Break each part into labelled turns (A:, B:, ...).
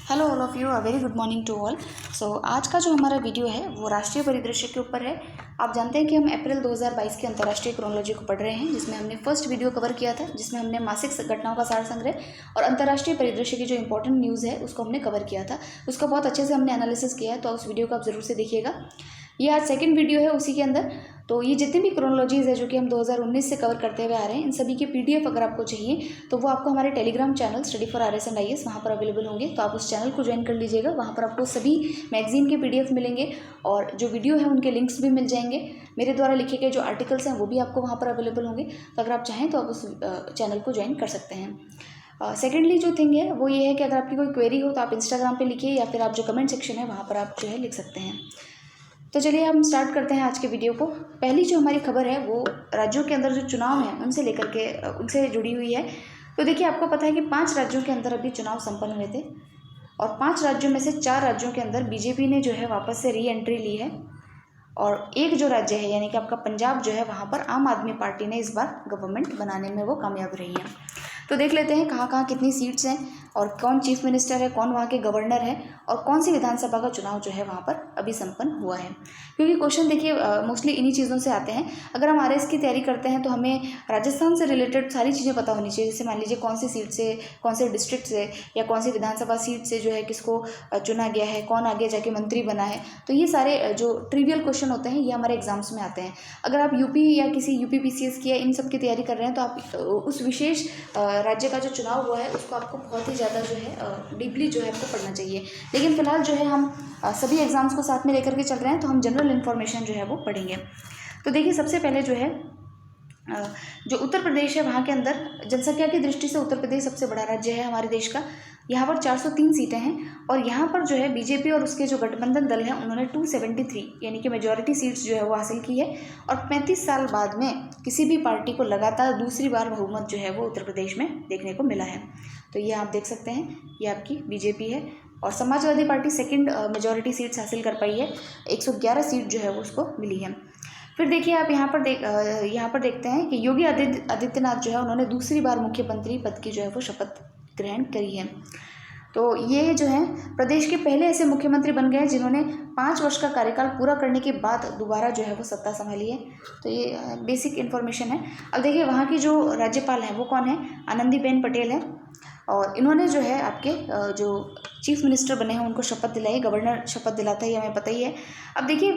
A: Hello all of you, a very good morning to all. आज का जो हमारा वीडियो है वो राष्ट्रीय परिदृश्य के ऊपर है। आप जानते हैं कि हम अप्रैल 2022 की अंतर्राष्ट्रीय क्रोनोलॉजी को पढ़ रहे हैं, जिसमें हमने फर्स्ट वीडियो कवर किया था, जिसमें हमने मासिक घटनाओं का सार संग्रह और अंतर्राष्ट्रीय परिदृश्य की जो इंपॉर्टेंट न्यूज़ है उसको हमने कवर किया था। उसका बहुत अच्छे से हमने एनालिसिस किया है, तो उस वीडियो को आप ज़रूर से देखिएगा। ये आज सेकंड वीडियो है उसी के अंदर। तो ये जितनी भी क्रोनोलॉजीज़ है जो कि हम 2019 से कवर करते हुए आ रहे हैं, इन सभी की पीडीएफ अगर आपको चाहिए तो वो आपको हमारे Telegram channel study for RS and IAS वहाँ पर अवेलेबल होंगे। तो आप उस चैनल को ज्वाइन कर लीजिएगा। वहाँ पर आपको सभी मैगजीन के पीडीएफ मिलेंगे और जो वीडियो है उनके लिंक्स भी मिल जाएंगे। मेरे द्वारा लिखे गए जो आर्टिकल्स हैं वो भी आपको वहाँ पर अवेलेबल होंगे। तो अगर आप चाहें तो आप उस चैनल को ज्वाइन कर सकते हैं। सेकेंडली जो थिंग है वो ये है कि अगर आपकी कोई क्वेरी हो तो आप इंस्टाग्राम पे लिखिए या फिर आप जो कमेंट सेक्शन है वहाँ पर आप जो है लिख सकते हैं। तो चलिए हम स्टार्ट करते हैं आज के वीडियो को। पहली जो हमारी खबर है वो राज्यों के अंदर जो चुनाव हैं उनसे लेकर के उनसे जुड़ी हुई है। तो देखिए, आपको पता है कि 5 राज्यों के अंदर अभी चुनाव संपन्न हुए थे और 5 राज्यों में से 4 राज्यों के अंदर बीजेपी ने जो है वापस से री एंट्री ली है और एक जो राज्य है यानी कि आपका पंजाब जो है वहाँ पर आम आदमी पार्टी ने इस बार गवर्नमेंट बनाने में वो कामयाब रही है। तो देख लेते हैं कहाँ कहाँ कितनी सीट्स हैं और कौन चीफ मिनिस्टर है, कौन वहाँ के गवर्नर है और कौन सी विधानसभा का चुनाव जो है वहाँ पर अभी संपन्न हुआ है। क्योंकि क्वेश्चन देखिए मोस्टली इन्हीं चीज़ों से आते हैं। अगर हम आरएस की तैयारी करते हैं तो हमें राजस्थान से रिलेटेड सारी चीज़ें पता होनी चाहिए। जैसे मान लीजिए कौन सी सीट से, कौन से डिस्ट्रिक्ट से या कौन सी विधानसभा सीट से जो है किसको चुना गया है, कौन आगे जाके मंत्री बना है। तो ये सारे जो ट्रिवियल क्वेश्चन होते हैं ये हमारे एग्जाम्स में आते हैं। अगर आप यूपी या किसी यूपी पीसीएस की या इन सब की तैयारी कर रहे हैं तो आप उस विशेष राज्य का जो चुनाव हुआ है उसको आपको बहुत ही ज़्यादा जो है डीपली जो है आपको पढ़ना चाहिए। लेकिन फिलहाल जो है हम सभी एग्जाम्स को साथ में लेकर के चल रहे हैं, तो हम जनरल इन्फॉर्मेशन जो है वो पढ़ेंगे। तो देखिए, सबसे पहले जो है जो उत्तर प्रदेश है वहाँ के अंदर जनसंख्या की दृष्टि से उत्तर प्रदेश सबसे बड़ा राज्य है हमारे देश का। यहाँ पर 403 सीटें हैं और यहाँ पर जो है बीजेपी और उसके जो गठबंधन दल हैं उन्होंने 273 यानी कि मेजॉरिटी सीट्स जो है वो हासिल की है। और 35 साल बाद में किसी भी पार्टी को लगातार दूसरी बार बहुमत जो है वो उत्तर प्रदेश में देखने को मिला है। तो ये आप देख सकते हैं, ये आपकी बीजेपी है और Samajwadi party second majority seats हासिल कर पाई है। 111 सीट जो है वो उसको मिली है। फिर देखिए आप यहाँ पर देखते हैं कि योगी आदित्यनाथ जो है उन्होंने दूसरी बार मुख्यमंत्री पद की जो है वो शपथ ग्रहण करी है। तो ये जो है प्रदेश के पहले ऐसे मुख्यमंत्री बन गए हैं जिन्होंने 5 वर्ष का कार्यकाल पूरा करने के बाद दोबारा जो है वो सत्ता संभाली है। तो ये बेसिक इन्फॉर्मेशन है। अब देखिए वहाँ की जो राज्यपाल हैं वो कौन है, आनंदीबेन पटेल है और इन्होंने जो है आपके जो चीफ मिनिस्टर बने हैं उनको शपथ दिलाई। गवर्नर शपथ दिलाता है, ये हमें पता ही है। अब देखिए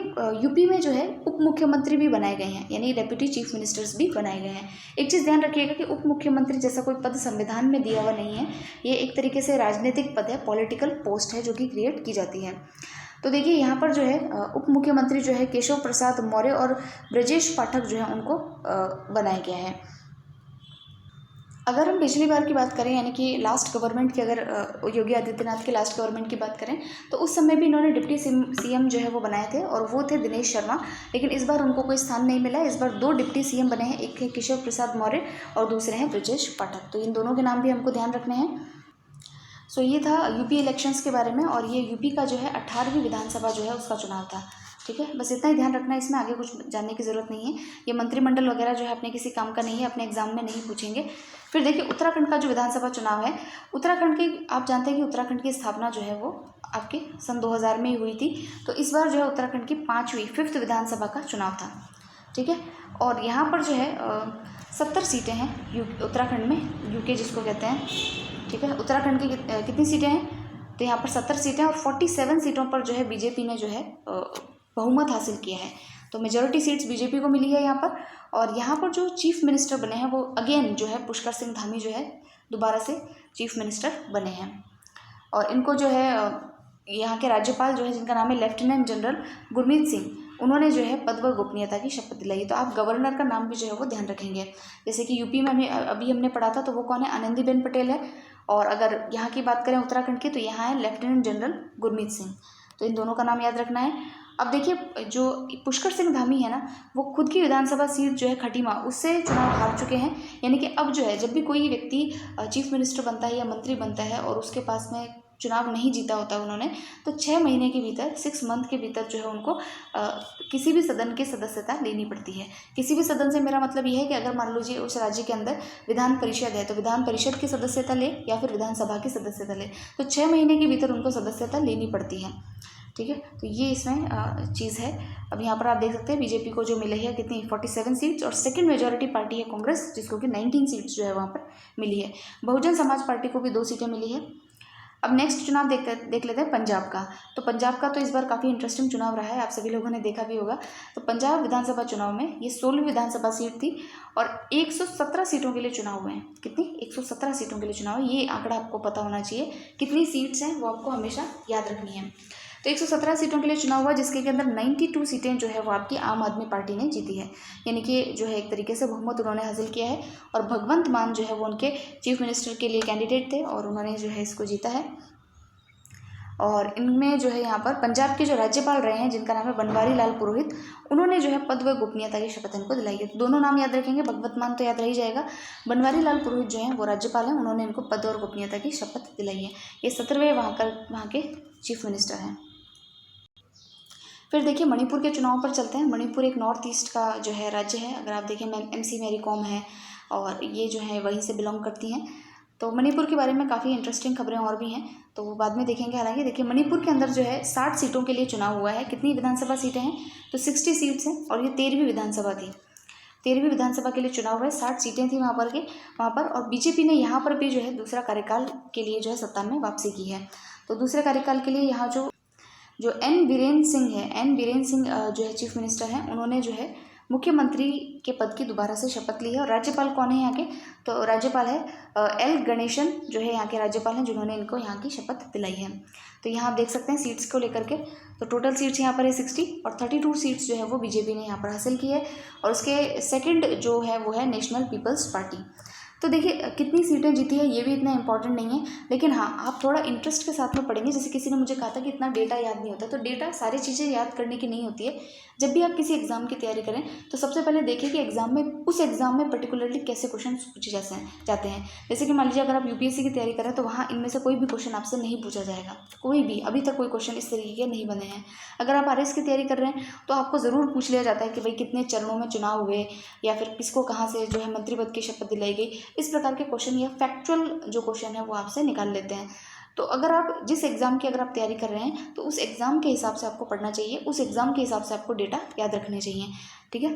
A: यूपी में जो है उप मुख्यमंत्री भी बनाए गए हैं यानी डेप्यूटी चीफ मिनिस्टर्स भी बनाए गए हैं। एक चीज़ ध्यान रखिएगा कि उप मुख्यमंत्री जैसा कोई पद संविधान में दिया हुआ नहीं है। ये एक तरीके से राजनीतिक पद है, पॉलिटिकल पोस्ट है जो कि क्रिएट की जाती है। तो देखिए यहाँ पर जो है उप मुख्यमंत्री जो है केशव प्रसाद मौर्य और ब्रजेश पाठक जो है उनको बनाया गया है। अगर हम पिछली बार की बात करें यानी कि लास्ट गवर्नमेंट की, अगर योगी आदित्यनाथ की लास्ट गवर्नमेंट की बात करें तो उस समय भी इन्होंने डिप्टी सीएम जो है वो बनाए थे और वो थे दिनेश शर्मा। लेकिन इस बार उनको कोई स्थान नहीं मिला। इस बार 2 डिप्टी सीएम बने हैं, एक है केशव प्रसाद मौर्य और दूसरे हैं ब्रजेश पाठक। तो इन दोनों के नाम भी हमको ध्यान रखने हैं। सो ये था यूपी इलेक्शंस के बारे में और ये यूपी का जो है 18वीं विधानसभा जो है उसका चुनाव था। ठीक है, बस इतना ही ध्यान रखना है, इसमें आगे कुछ जानने की ज़रूरत नहीं है। ये मंत्रिमंडल वगैरह जो है अपने किसी काम का नहीं है, अपने एग्जाम में नहीं पूछेंगे। फिर देखिए उत्तराखंड का जो विधानसभा चुनाव है, उत्तराखंड की आप जानते हैं कि उत्तराखंड की स्थापना जो है वो आपके सन 2000 में ही हुई थी। तो इस बार जो है उत्तराखंड की 5th विधानसभा का चुनाव था। ठीक है, और यहाँ पर जो है 70 सीटें हैं उत्तराखंड में, यूके जिसको कहते हैं। ठीक है, उत्तराखंड की कितनी सीटें हैं, तो यहाँ पर 70 सीटें और 47 सीटों पर जो है बीजेपी ने जो है बहुमत हासिल किया है। तो मेजॉरिटी सीट्स बीजेपी को मिली है यहाँ पर। और यहाँ पर जो चीफ मिनिस्टर बने हैं वो अगेन जो है पुष्कर सिंह धामी जो है दोबारा से चीफ मिनिस्टर बने हैं। और इनको जो है यहाँ के राज्यपाल जो है जिनका नाम है लेफ्टिनेंट जनरल गुरमीत सिंह, उन्होंने जो है पद व गोपनीयता की शपथ दिलाई। तो आप गवर्नर का नाम भी जो है वो ध्यान रखेंगे। जैसे कि यूपी में अभी हमने पढ़ा था तो वो कौन है, आनंदीबेन पटेल है। और अगर यहाँ की बात करें उत्तराखंड की तो यहाँ है लेफ्टिनेंट जनरल गुरमीत सिंह। तो इन दोनों का नाम याद रखना है। अब देखिए जो पुष्कर सिंह धामी है ना, वो खुद की विधानसभा सीट जो है खटीमा, उससे चुनाव हार चुके हैं। यानी कि अब जो है जब भी कोई व्यक्ति चीफ मिनिस्टर बनता है या मंत्री बनता है और उसके पास में चुनाव नहीं जीता होता उन्होंने, तो 6 महीने के भीतर 6 मंथ के भीतर जो है उनको किसी भी सदन की सदस्यता लेनी पड़ती है। किसी भी सदन से मेरा मतलब ये है कि अगर मान लीजिए उस राज्य के अंदर विधान परिषद है तो विधान परिषद की सदस्यता ले या फिर विधानसभा की सदस्यता ले, तो 6 महीने के भीतर उनको सदस्यता लेनी पड़ती है। ठीक है, तो ये इसमें चीज़ है। अब यहाँ पर आप देख सकते हैं बीजेपी को जो मिले है कितनी 47 सीट्स, और सेकंड मेजॉरिटी पार्टी है कांग्रेस, जिसको कि 19 सीट्स जो है वहाँ पर मिली है। बहुजन समाज पार्टी को भी 2 सीटें मिली है। अब नेक्स्ट चुनाव देख लेते हैं पंजाब का। तो पंजाब का तो इस बार काफ़ी इंटरेस्टिंग चुनाव रहा है, आप सभी लोगों ने देखा भी होगा। तो पंजाब विधानसभा चुनाव में ये 16वीं विधानसभा सीट थी और 117 सीटों के लिए चुनाव हुए हैं। कितनी? 117 सीटों के लिए चुनाव। ये आंकड़ा आपको पता होना चाहिए, कितनी सीट्स हैं वो आपको हमेशा याद रखनी है। तो 117 सीटों के लिए चुनाव हुआ, जिसके अंदर 92 सीटें जो है वो आपकी आम आदमी पार्टी ने जीती है, यानी कि जो है एक तरीके से बहुमत उन्होंने हासिल किया है। और भगवंत मान जो है वो उनके चीफ मिनिस्टर के लिए कैंडिडेट थे और उन्होंने जो है इसको जीता है। और इनमें जो है यहाँ पर पंजाब के जो राज्यपाल रहे हैं, जिनका नाम है बनवारी लाल पुरोहित, उन्होंने जो है पद व गोपनीयता की शपथ इनको दिलाई है। तो दोनों नाम याद रखेंगे, भगवत मान तो याद रह ही जाएगा। बनवारी लाल पुरोहित जो हैं वो राज्यपाल हैं, उन्होंने इनको पद और गोपनीयता की शपथ दिलाई है। ये 17वें वहाँ के चीफ मिनिस्टर हैं। फिर देखिए मणिपुर के चुनाव पर चलते हैं। मणिपुर एक नॉर्थ ईस्ट का जो है राज्य है। अगर आप देखें MC मैरी कॉम है और ये जो है वहीं से बिलोंग करती हैं। तो मणिपुर के बारे में काफ़ी इंटरेस्टिंग खबरें और भी हैं, तो वो बाद में देखेंगे। हालांकि देखिए मणिपुर के अंदर जो है 60 सीटों के लिए चुनाव हुआ है। कितनी विधानसभा सीटें हैं? तो 60 सीट्स हैं और ये 13वीं विधानसभा थी। 13वीं विधानसभा के लिए चुनाव हुआ है, 60 सीटें थी वहाँ पर। और बीजेपी ने यहाँ पर भी जो है दूसरा कार्यकाल के लिए जो है सत्ता में वापसी की है। तो दूसरे कार्यकाल के लिए यहाँ जो एन बीरेन सिंह जो है चीफ मिनिस्टर हैं, उन्होंने जो है मुख्यमंत्री के पद की दोबारा से शपथ ली है। और राज्यपाल कौन है यहाँ के? तो राज्यपाल है एल गणेशन जो है यहाँ के राज्यपाल हैं, जिन्होंने इनको यहाँ की शपथ दिलाई है। तो यहाँ आप देख सकते हैं सीट्स को लेकर के, तो टोटल सीट्स यहाँ पर है 60 और 32 सीट्स जो है वो बीजेपी ने यहाँ पर हासिल की है। और उसके सेकंड जो है वो है नेशनल पीपल्स पार्टी। तो देखिए कितनी सीटें जीती है ये भी इतना इंपॉर्टेंट नहीं है, लेकिन हाँ आप थोड़ा इंटरेस्ट के साथ में पढ़ेंगे। जैसे किसी ने मुझे कहा था कि इतना डेटा याद नहीं होता, तो डेटा सारी चीज़ें याद करने की नहीं होती है। जब भी आप किसी एग्जाम की तैयारी करें तो सबसे पहले देखिए कि उस एग्जाम में पर्टिकुलरली कैसे क्वेश्चन पूछे जाते हैं। जैसे कि मान लीजिए अगर आप UPSC की तैयारी करें तो वहाँ इनमें से कोई भी क्वेश्चन आपसे नहीं पूछा जाएगा, कोई भी। अभी तक कोई क्वेश्चन इस तरीके के नहीं बने हैं। अगर आप RS की तैयारी कर रहे हैं तो आपको ज़रूर पूछ लिया जाता है कि भाई कितने चरणों में चुनाव हुए, या फिर किसको कहाँ से जो है मंत्री पद की शपथ दिलाई गई। इस प्रकार के क्वेश्चन या फैक्चुअल जो क्वेश्चन है वो आपसे निकाल लेते हैं। तो अगर आप जिस एग्ज़ाम की अगर आप तैयारी कर रहे हैं तो उस एग्ज़ाम के हिसाब से आपको पढ़ना चाहिए, उस एग्ज़ाम के हिसाब से आपको डेटा याद रखने चाहिए। ठीक है,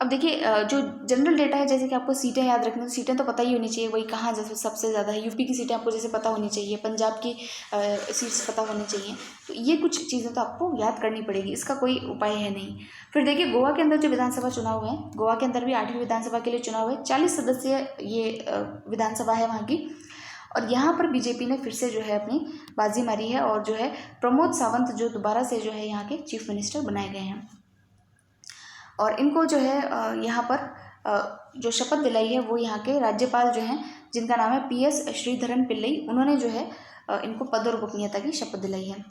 A: अब देखिए जो जनरल डेटा है, जैसे कि आपको सीटें याद रखनी, तो सीटें तो पता ही होनी चाहिए, वही कहाँ जैसे सबसे ज़्यादा है। UP की सीटें आपको जैसे पता होनी चाहिए, पंजाब की सीट्स पता होनी चाहिए। तो ये कुछ चीज़ें तो आपको याद करनी पड़ेगी, इसका कोई उपाय है नहीं। फिर देखिए गोवा के अंदर जो विधानसभा चुनाव हुए हैं, गोवा के अंदर भी 8वीं विधानसभा के लिए चुनाव हुए। 40 सदस्यीय ये विधानसभा है वहाँ की। और यहाँ पर बीजेपी ने फिर से जो है अपनी बाजी मारी है और जो है प्रमोद सावंत जो दोबारा से जो है यहाँ के चीफ मिनिस्टर बनाए गए हैं। और इनको जो है यहाँ पर जो शपथ दिलाई है वो यहाँ के राज्यपाल जो हैं, जिनका नाम है PS श्रीधरन पिल्लई, उन्होंने जो है इनको पद और गोपनीयता की शपथ दिलाई है।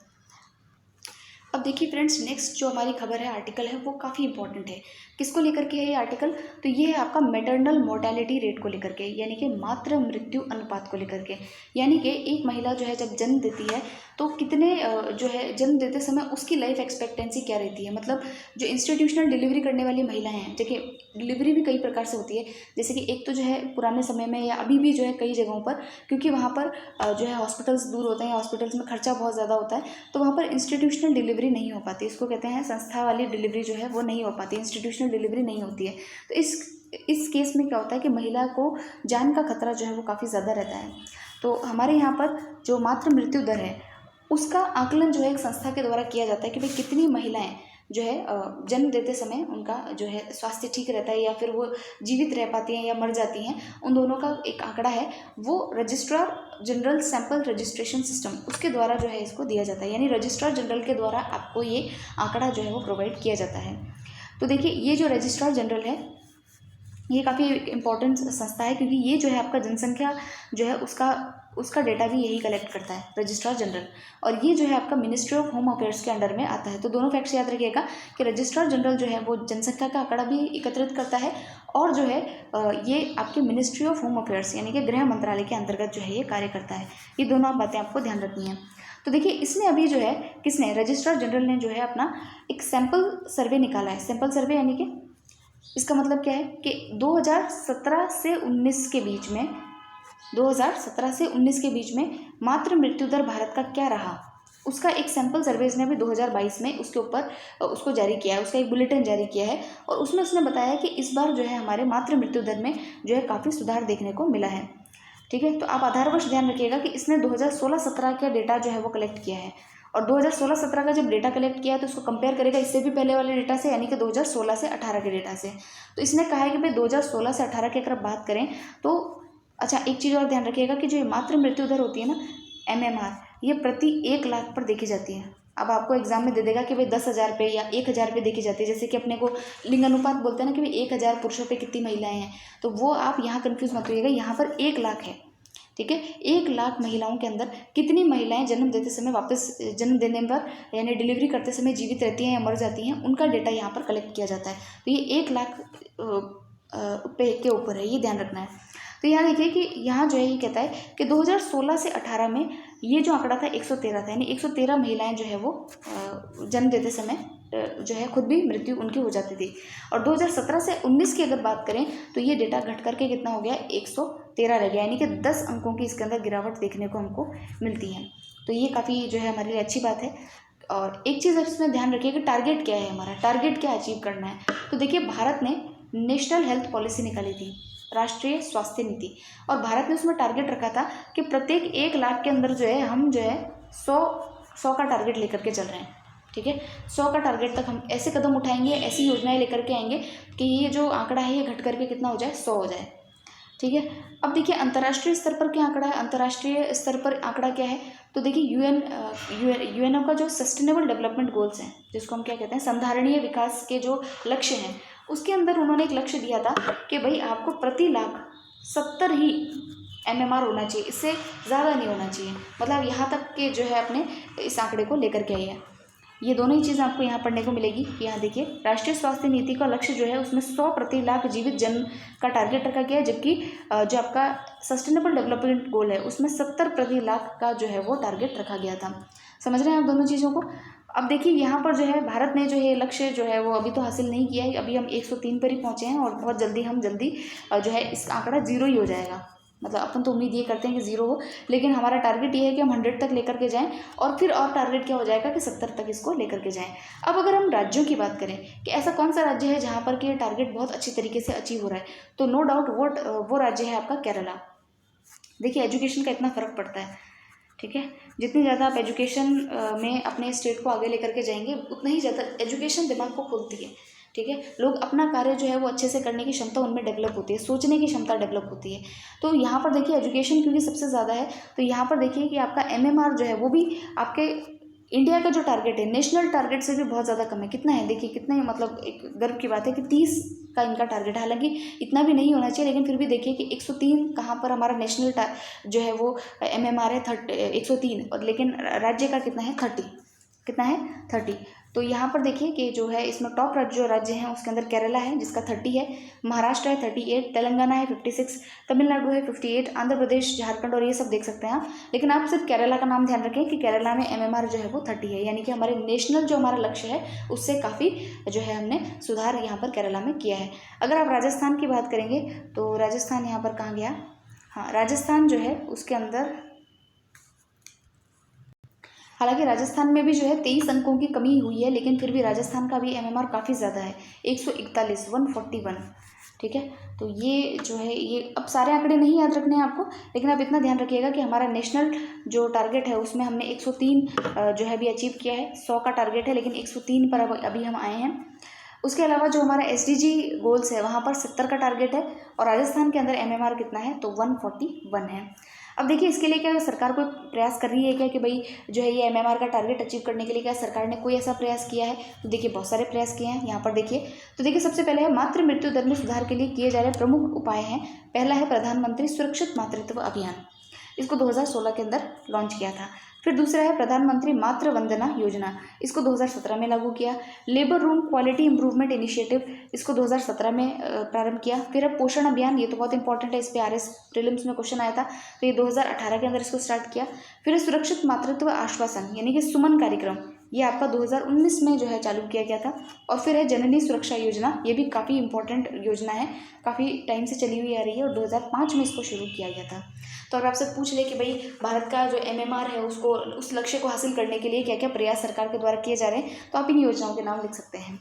A: अब देखिए फ्रेंड्स, नेक्स्ट जो हमारी खबर है, आर्टिकल है, वो काफ़ी इंपॉर्टेंट है। किसको लेकर के है ये आर्टिकल? तो ये है आपका मैटरनल मोर्टेलिटी रेट को लेकर के, यानी कि मातृ मृत्यु अनुपात को लेकर के। यानी कि एक महिला जो है जब जन्म देती है तो कितने जो है जन्म देते समय उसकी लाइफ एक्सपेक्टेंसी क्या रहती है। मतलब जो इंस्टीट्यूशनल डिलीवरी करने वाली महिलाएं हैं, देखिए डिलीवरी भी कई प्रकार से होती है। जैसे कि एक तो जो है पुराने समय में या अभी भी जो है कई जगहों पर, क्योंकि वहाँ पर जो है हॉस्पिटल्स दूर होते हैं, हॉस्पिटल्स में खर्चा बहुत ज़्यादा होता है, तो वहाँ पर इंस्टीट्यूशनल डिलीवरी नहीं हो पाती। इसको कहते हैं संस्था वाली डिलीवरी जो है वो नहीं हो पाती, इंस्टीट्यूशनल डिलीवरी नहीं होती है। तो इस केस में क्या होता है कि महिला को जान का खतरा जो है वो काफ़ी ज़्यादा रहता है। तो हमारे यहाँ पर जो मातृ मृत्यु दर है उसका आकलन जो है एक संस्था के द्वारा किया जाता है कि भाई कितनी महिलाएं जो है जन्म देते समय उनका जो है स्वास्थ्य ठीक रहता है या फिर वो जीवित रह पाती हैं या मर जाती हैं, उन दोनों का एक आंकड़ा है। वो registrar general sample registration system उसके द्वारा जो है इसको दिया जाता है, यानी रजिस्ट्रार जनरल के द्वारा आपको ये आंकड़ा जो है वो प्रोवाइड किया जाता है। तो देखिए ये जो रजिस्ट्रार जनरल है ये काफ़ी इम्पोर्टेंट संस्था है, क्योंकि ये जो है आपका जनसंख्या जो है उसका उसका डेटा भी यही कलेक्ट करता है, रजिस्ट्रार जनरल। और ये जो है आपका मिनिस्ट्री ऑफ होम अफेयर्स के अंडर में आता है। तो दोनों फैक्ट्स याद रखिएगा कि रजिस्ट्रार जनरल जो है वो जनसंख्या का आंकड़ा भी एकत्रित करता है, और जो है ये आपके मिनिस्ट्री ऑफ होम अफेयर्स यानी कि गृह मंत्रालय के अंतर्गत जो है ये कार्य करता है। ये दोनों बातें आपको ध्यान रखनी है। तो देखिए, इसने अभी जो है किसने, रजिस्ट्रार जनरल ने जो है अपना एक सैंपल सर्वे निकाला है। सैंपल सर्वे यानी कि इसका मतलब क्या है कि 2017 से 19 के बीच में 2017 से 19 के बीच में मातृ मृत्यु दर भारत का क्या रहा, उसका एक सैंपल सर्वे इसने अभी 2022 में उसके ऊपर उसको जारी किया है, उसका एक बुलेटिन जारी किया है। और उसमें उसने बताया कि इस बार जो है हमारे मातृ मृत्यु दर में जो है काफ़ी सुधार देखने को मिला है। ठीक है, तो आप आधारवश ध्यान रखिएगा कि इसने 2016-17 का डेटा जो है वो कलेक्ट किया है। और 2016-17 का जब डेटा कलेक्ट किया है तो उसको कंपेयर करेगा इससे भी पहले वाले डेटा से, यानी कि 2016 से 18 के डेटा से। तो इसने कहा है कि भाई 2016 से 18 की अगर बात करें तो अच्छा, एक चीज़ और ध्यान रखिएगा कि जो मातृ मृत्यु दर होती है ना, MMR, ये प्रति 1 लाख पर देखी जाती है। अब आपको एग्जाम में दे देगा कि भाई 10,000 पे या 1,000 पे देखी जाती है, जैसे कि अपने को लिंग अनुपात बोलते हैं ना कि भाई 1,000 पुरुषों पे कितनी महिलाएं हैं, तो वो आप यहाँ कन्फ्यूज मत करिएगा, यहाँ पर 1 लाख है। ठीक है, 1 लाख महिलाओं के अंदर कितनी महिलाएं जन्म देते समय वापस जन्म देने पर यानी डिलीवरी करते समय जीवित रहती हैं या मर जाती हैं, उनका डेटा यहाँ पर कलेक्ट किया जाता है। तो ये 1 लाख पे के ऊपर है, ये ध्यान रखना है। तो यहाँ देखिए कि यहाँ जो है ये कहता है कि 2016 से 18 में ये जो आंकड़ा था 113 था, यानी 113 महिलाएं जो है वो जन्म देते समय जो है खुद भी मृत्यु उनकी हो जाती थी। और 2017 से 19 की अगर बात करें तो ये डेटा घट करके कितना हो गया, 113 रह गया, यानी कि 10 अंकों की इसके अंदर गिरावट देखने को हमको मिलती है। तो ये काफ़ी जो है हमारे लिए अच्छी बात है। और एक चीज़ इसमें ध्यान रखिए कि टारगेट क्या है, हमारा टारगेट क्या अचीव करना है। तो देखिए, भारत ने नेशनल हेल्थ पॉलिसी निकाली थी, राष्ट्रीय स्वास्थ्य नीति, और भारत ने उसमें टारगेट रखा था कि प्रत्येक 1 लाख के अंदर जो है हम जो है 100 का टारगेट लेकर के चल रहे हैं। ठीक है, 100 का टारगेट तक हम ऐसे कदम उठाएंगे, ऐसी योजनाएं लेकर के आएंगे कि ये जो आंकड़ा है ये घट करके कितना हो जाए, 100 हो जाए। ठीक है, अब देखिए अंतर्राष्ट्रीय स्तर पर क्या आंकड़ा है, अंतर्राष्ट्रीय स्तर पर आंकड़ा क्या है। तो देखिए यूएनओ का जो सस्टेनेबल डेवलपमेंट गोल्स हैं, जिसको हम क्या कहते हैं, संधारणीय विकास के जो लक्ष्य हैं, उसके अंदर उन्होंने एक लक्ष्य दिया था कि भाई आपको प्रति लाख 70 ही MMR होना चाहिए, इससे ज़्यादा नहीं होना चाहिए। मतलब यहाँ तक के जो है अपने इस आंकड़े को लेकर के आई है। ये दोनों ही चीज़ें आपको यहाँ पढ़ने को मिलेगी कि यहाँ देखिए राष्ट्रीय स्वास्थ्य नीति का लक्ष्य जो है उसमें 100 प्रति लाख जीवित जन्म का टारगेट रखा गया है, जबकि जो आपका सस्टेनेबल डेवलपमेंट गोल है उसमें 70 प्रति लाख का जो है वो टारगेट रखा गया था। समझ रहे हैं आप दोनों चीज़ों को। अब देखिए यहाँ पर जो है भारत ने जो है लक्ष्य जो है वो अभी तो हासिल नहीं किया है, अभी हम 103 पर ही पहुँचे हैं, और बहुत जल्दी जो है इस आंकड़ा 0 ही हो जाएगा। मतलब अपन तो उम्मीद ये करते हैं कि 0 हो, लेकिन हमारा टारगेट ये है कि हम 100 तक लेकर के जाएं, और फिर और टारगेट क्या हो जाएगा कि 70 तक इसको लेकर के जाएं। अब अगर हम राज्यों की बात करें कि ऐसा कौन सा राज्य है जहाँ पर कि ये टारगेट बहुत अच्छी तरीके से अचीव हो रहा है, तो नो डाउट वो राज्य है आपका केरला। देखिए एजुकेशन का इतना फ़र्क पड़ता है। ठीक है, जितनी ज़्यादा आप एजुकेशन में अपने स्टेट को आगे लेकर के जाएंगे, उतना ही ज़्यादा एजुकेशन दिमाग को खोलती है। ठीक है, लोग अपना कार्य जो है वो अच्छे से करने की क्षमता उनमें डेवलप होती है, सोचने की क्षमता डेवलप होती है। तो यहाँ पर देखिए एजुकेशन क्योंकि सबसे ज़्यादा है, तो यहाँ पर देखिए कि आपका MMR जो है वो भी आपके इंडिया का जो टारगेट है नेशनल टारगेट से भी बहुत ज़्यादा कम है। कितना है देखिए, कितना ही मतलब एक गर्व की बात है कि 30 का इनका टारगेट है। हालांकि इतना भी नहीं होना चाहिए, लेकिन फिर भी देखिए कि 103 कहाँ पर हमारा नेशनल जो है वो MMR है 103, और लेकिन राज्य का कितना है 30, कितना है 30। तो यहाँ पर देखिए कि जो है इसमें टॉप जो राज्य हैं उसके अंदर केरला है जिसका 30 है, महाराष्ट्र है 38, तेलंगाना है 56, तमिलनाडु है 58, आंध्र प्रदेश, झारखंड और ये सब देख सकते हैं आप। लेकिन आप सिर्फ केरला का नाम ध्यान रखें कि केरला में MMR जो है वो 30 है, यानी कि हमारे नेशनल जो हमारा लक्ष्य है उससे काफ़ी जो है हमने सुधार यहाँ पर केरला में किया है। अगर आप राजस्थान की बात करेंगे तो राजस्थान यहाँ पर कहाँ गया, हाँ राजस्थान जो है उसके अंदर, हालांकि राजस्थान में भी जो है 23 अंकों की कमी हुई है, लेकिन फिर भी राजस्थान का भी MMR काफ़ी ज़्यादा है 141, 141। ठीक है, तो ये जो है ये अब सारे आंकड़े नहीं याद रखने हैं आपको, लेकिन आप इतना ध्यान रखिएगा कि हमारा नेशनल जो टारगेट है उसमें हमने 103 जो है अभी अचीव किया है। 100 का टारगेट है लेकिन 103 पर अभी हम आए हैं। उसके अलावा जो हमारा SDG गोल्स है वहाँ पर 70 का टारगेट है, और राजस्थान के अंदर MMR कितना है तो 141 है। अब देखिए इसके लिए क्या सरकार कोई प्रयास कर रही है क्या कि भाई जो है ये MMR का टारगेट अचीव करने के लिए क्या सरकार ने कोई ऐसा प्रयास किया है, तो देखिए बहुत सारे प्रयास किए हैं यहाँ पर देखिए। तो देखिए सबसे पहले है मातृ मृत्यु दर में सुधार के लिए किए जा रहे प्रमुख उपाय हैं। पहला है प्रधानमंत्री सुरक्षित मातृत्व अभियान। इसको 2016 के अंदर लॉन्च किया था। फिर दूसरा है प्रधानमंत्री मातृ वंदना योजना, इसको 2017 में लागू किया। Labour room quality improvement initiative, इसको 2017 में प्रारंभ किया। फिर अब पोषण अभियान, ये तो बहुत इंपॉर्टेंट है, इस पे आरएस प्रीलिम्स में क्वेश्चन आया था, तो ये 2018 के अंदर इसको स्टार्ट किया। फिर सुरक्षित मातृत्व आश्वासन यानी कि सुमन कार्यक्रम, ये आपका 2019 में जो है चालू किया गया था। और फिर है जननी सुरक्षा योजना, ये भी काफ़ी इंपॉर्टेंट योजना है, काफ़ी टाइम से चली हुई आ रही है और 2005 में इसको शुरू किया गया था। तो अगर आपसे पूछ ले कि भाई भारत का जो MMR है उसको, उस लक्ष्य को हासिल करने के लिए क्या क्या प्रयास सरकार के द्वारा किए जा रहे हैं, तो आप इन योजनाओं के नाम लिख सकते हैं।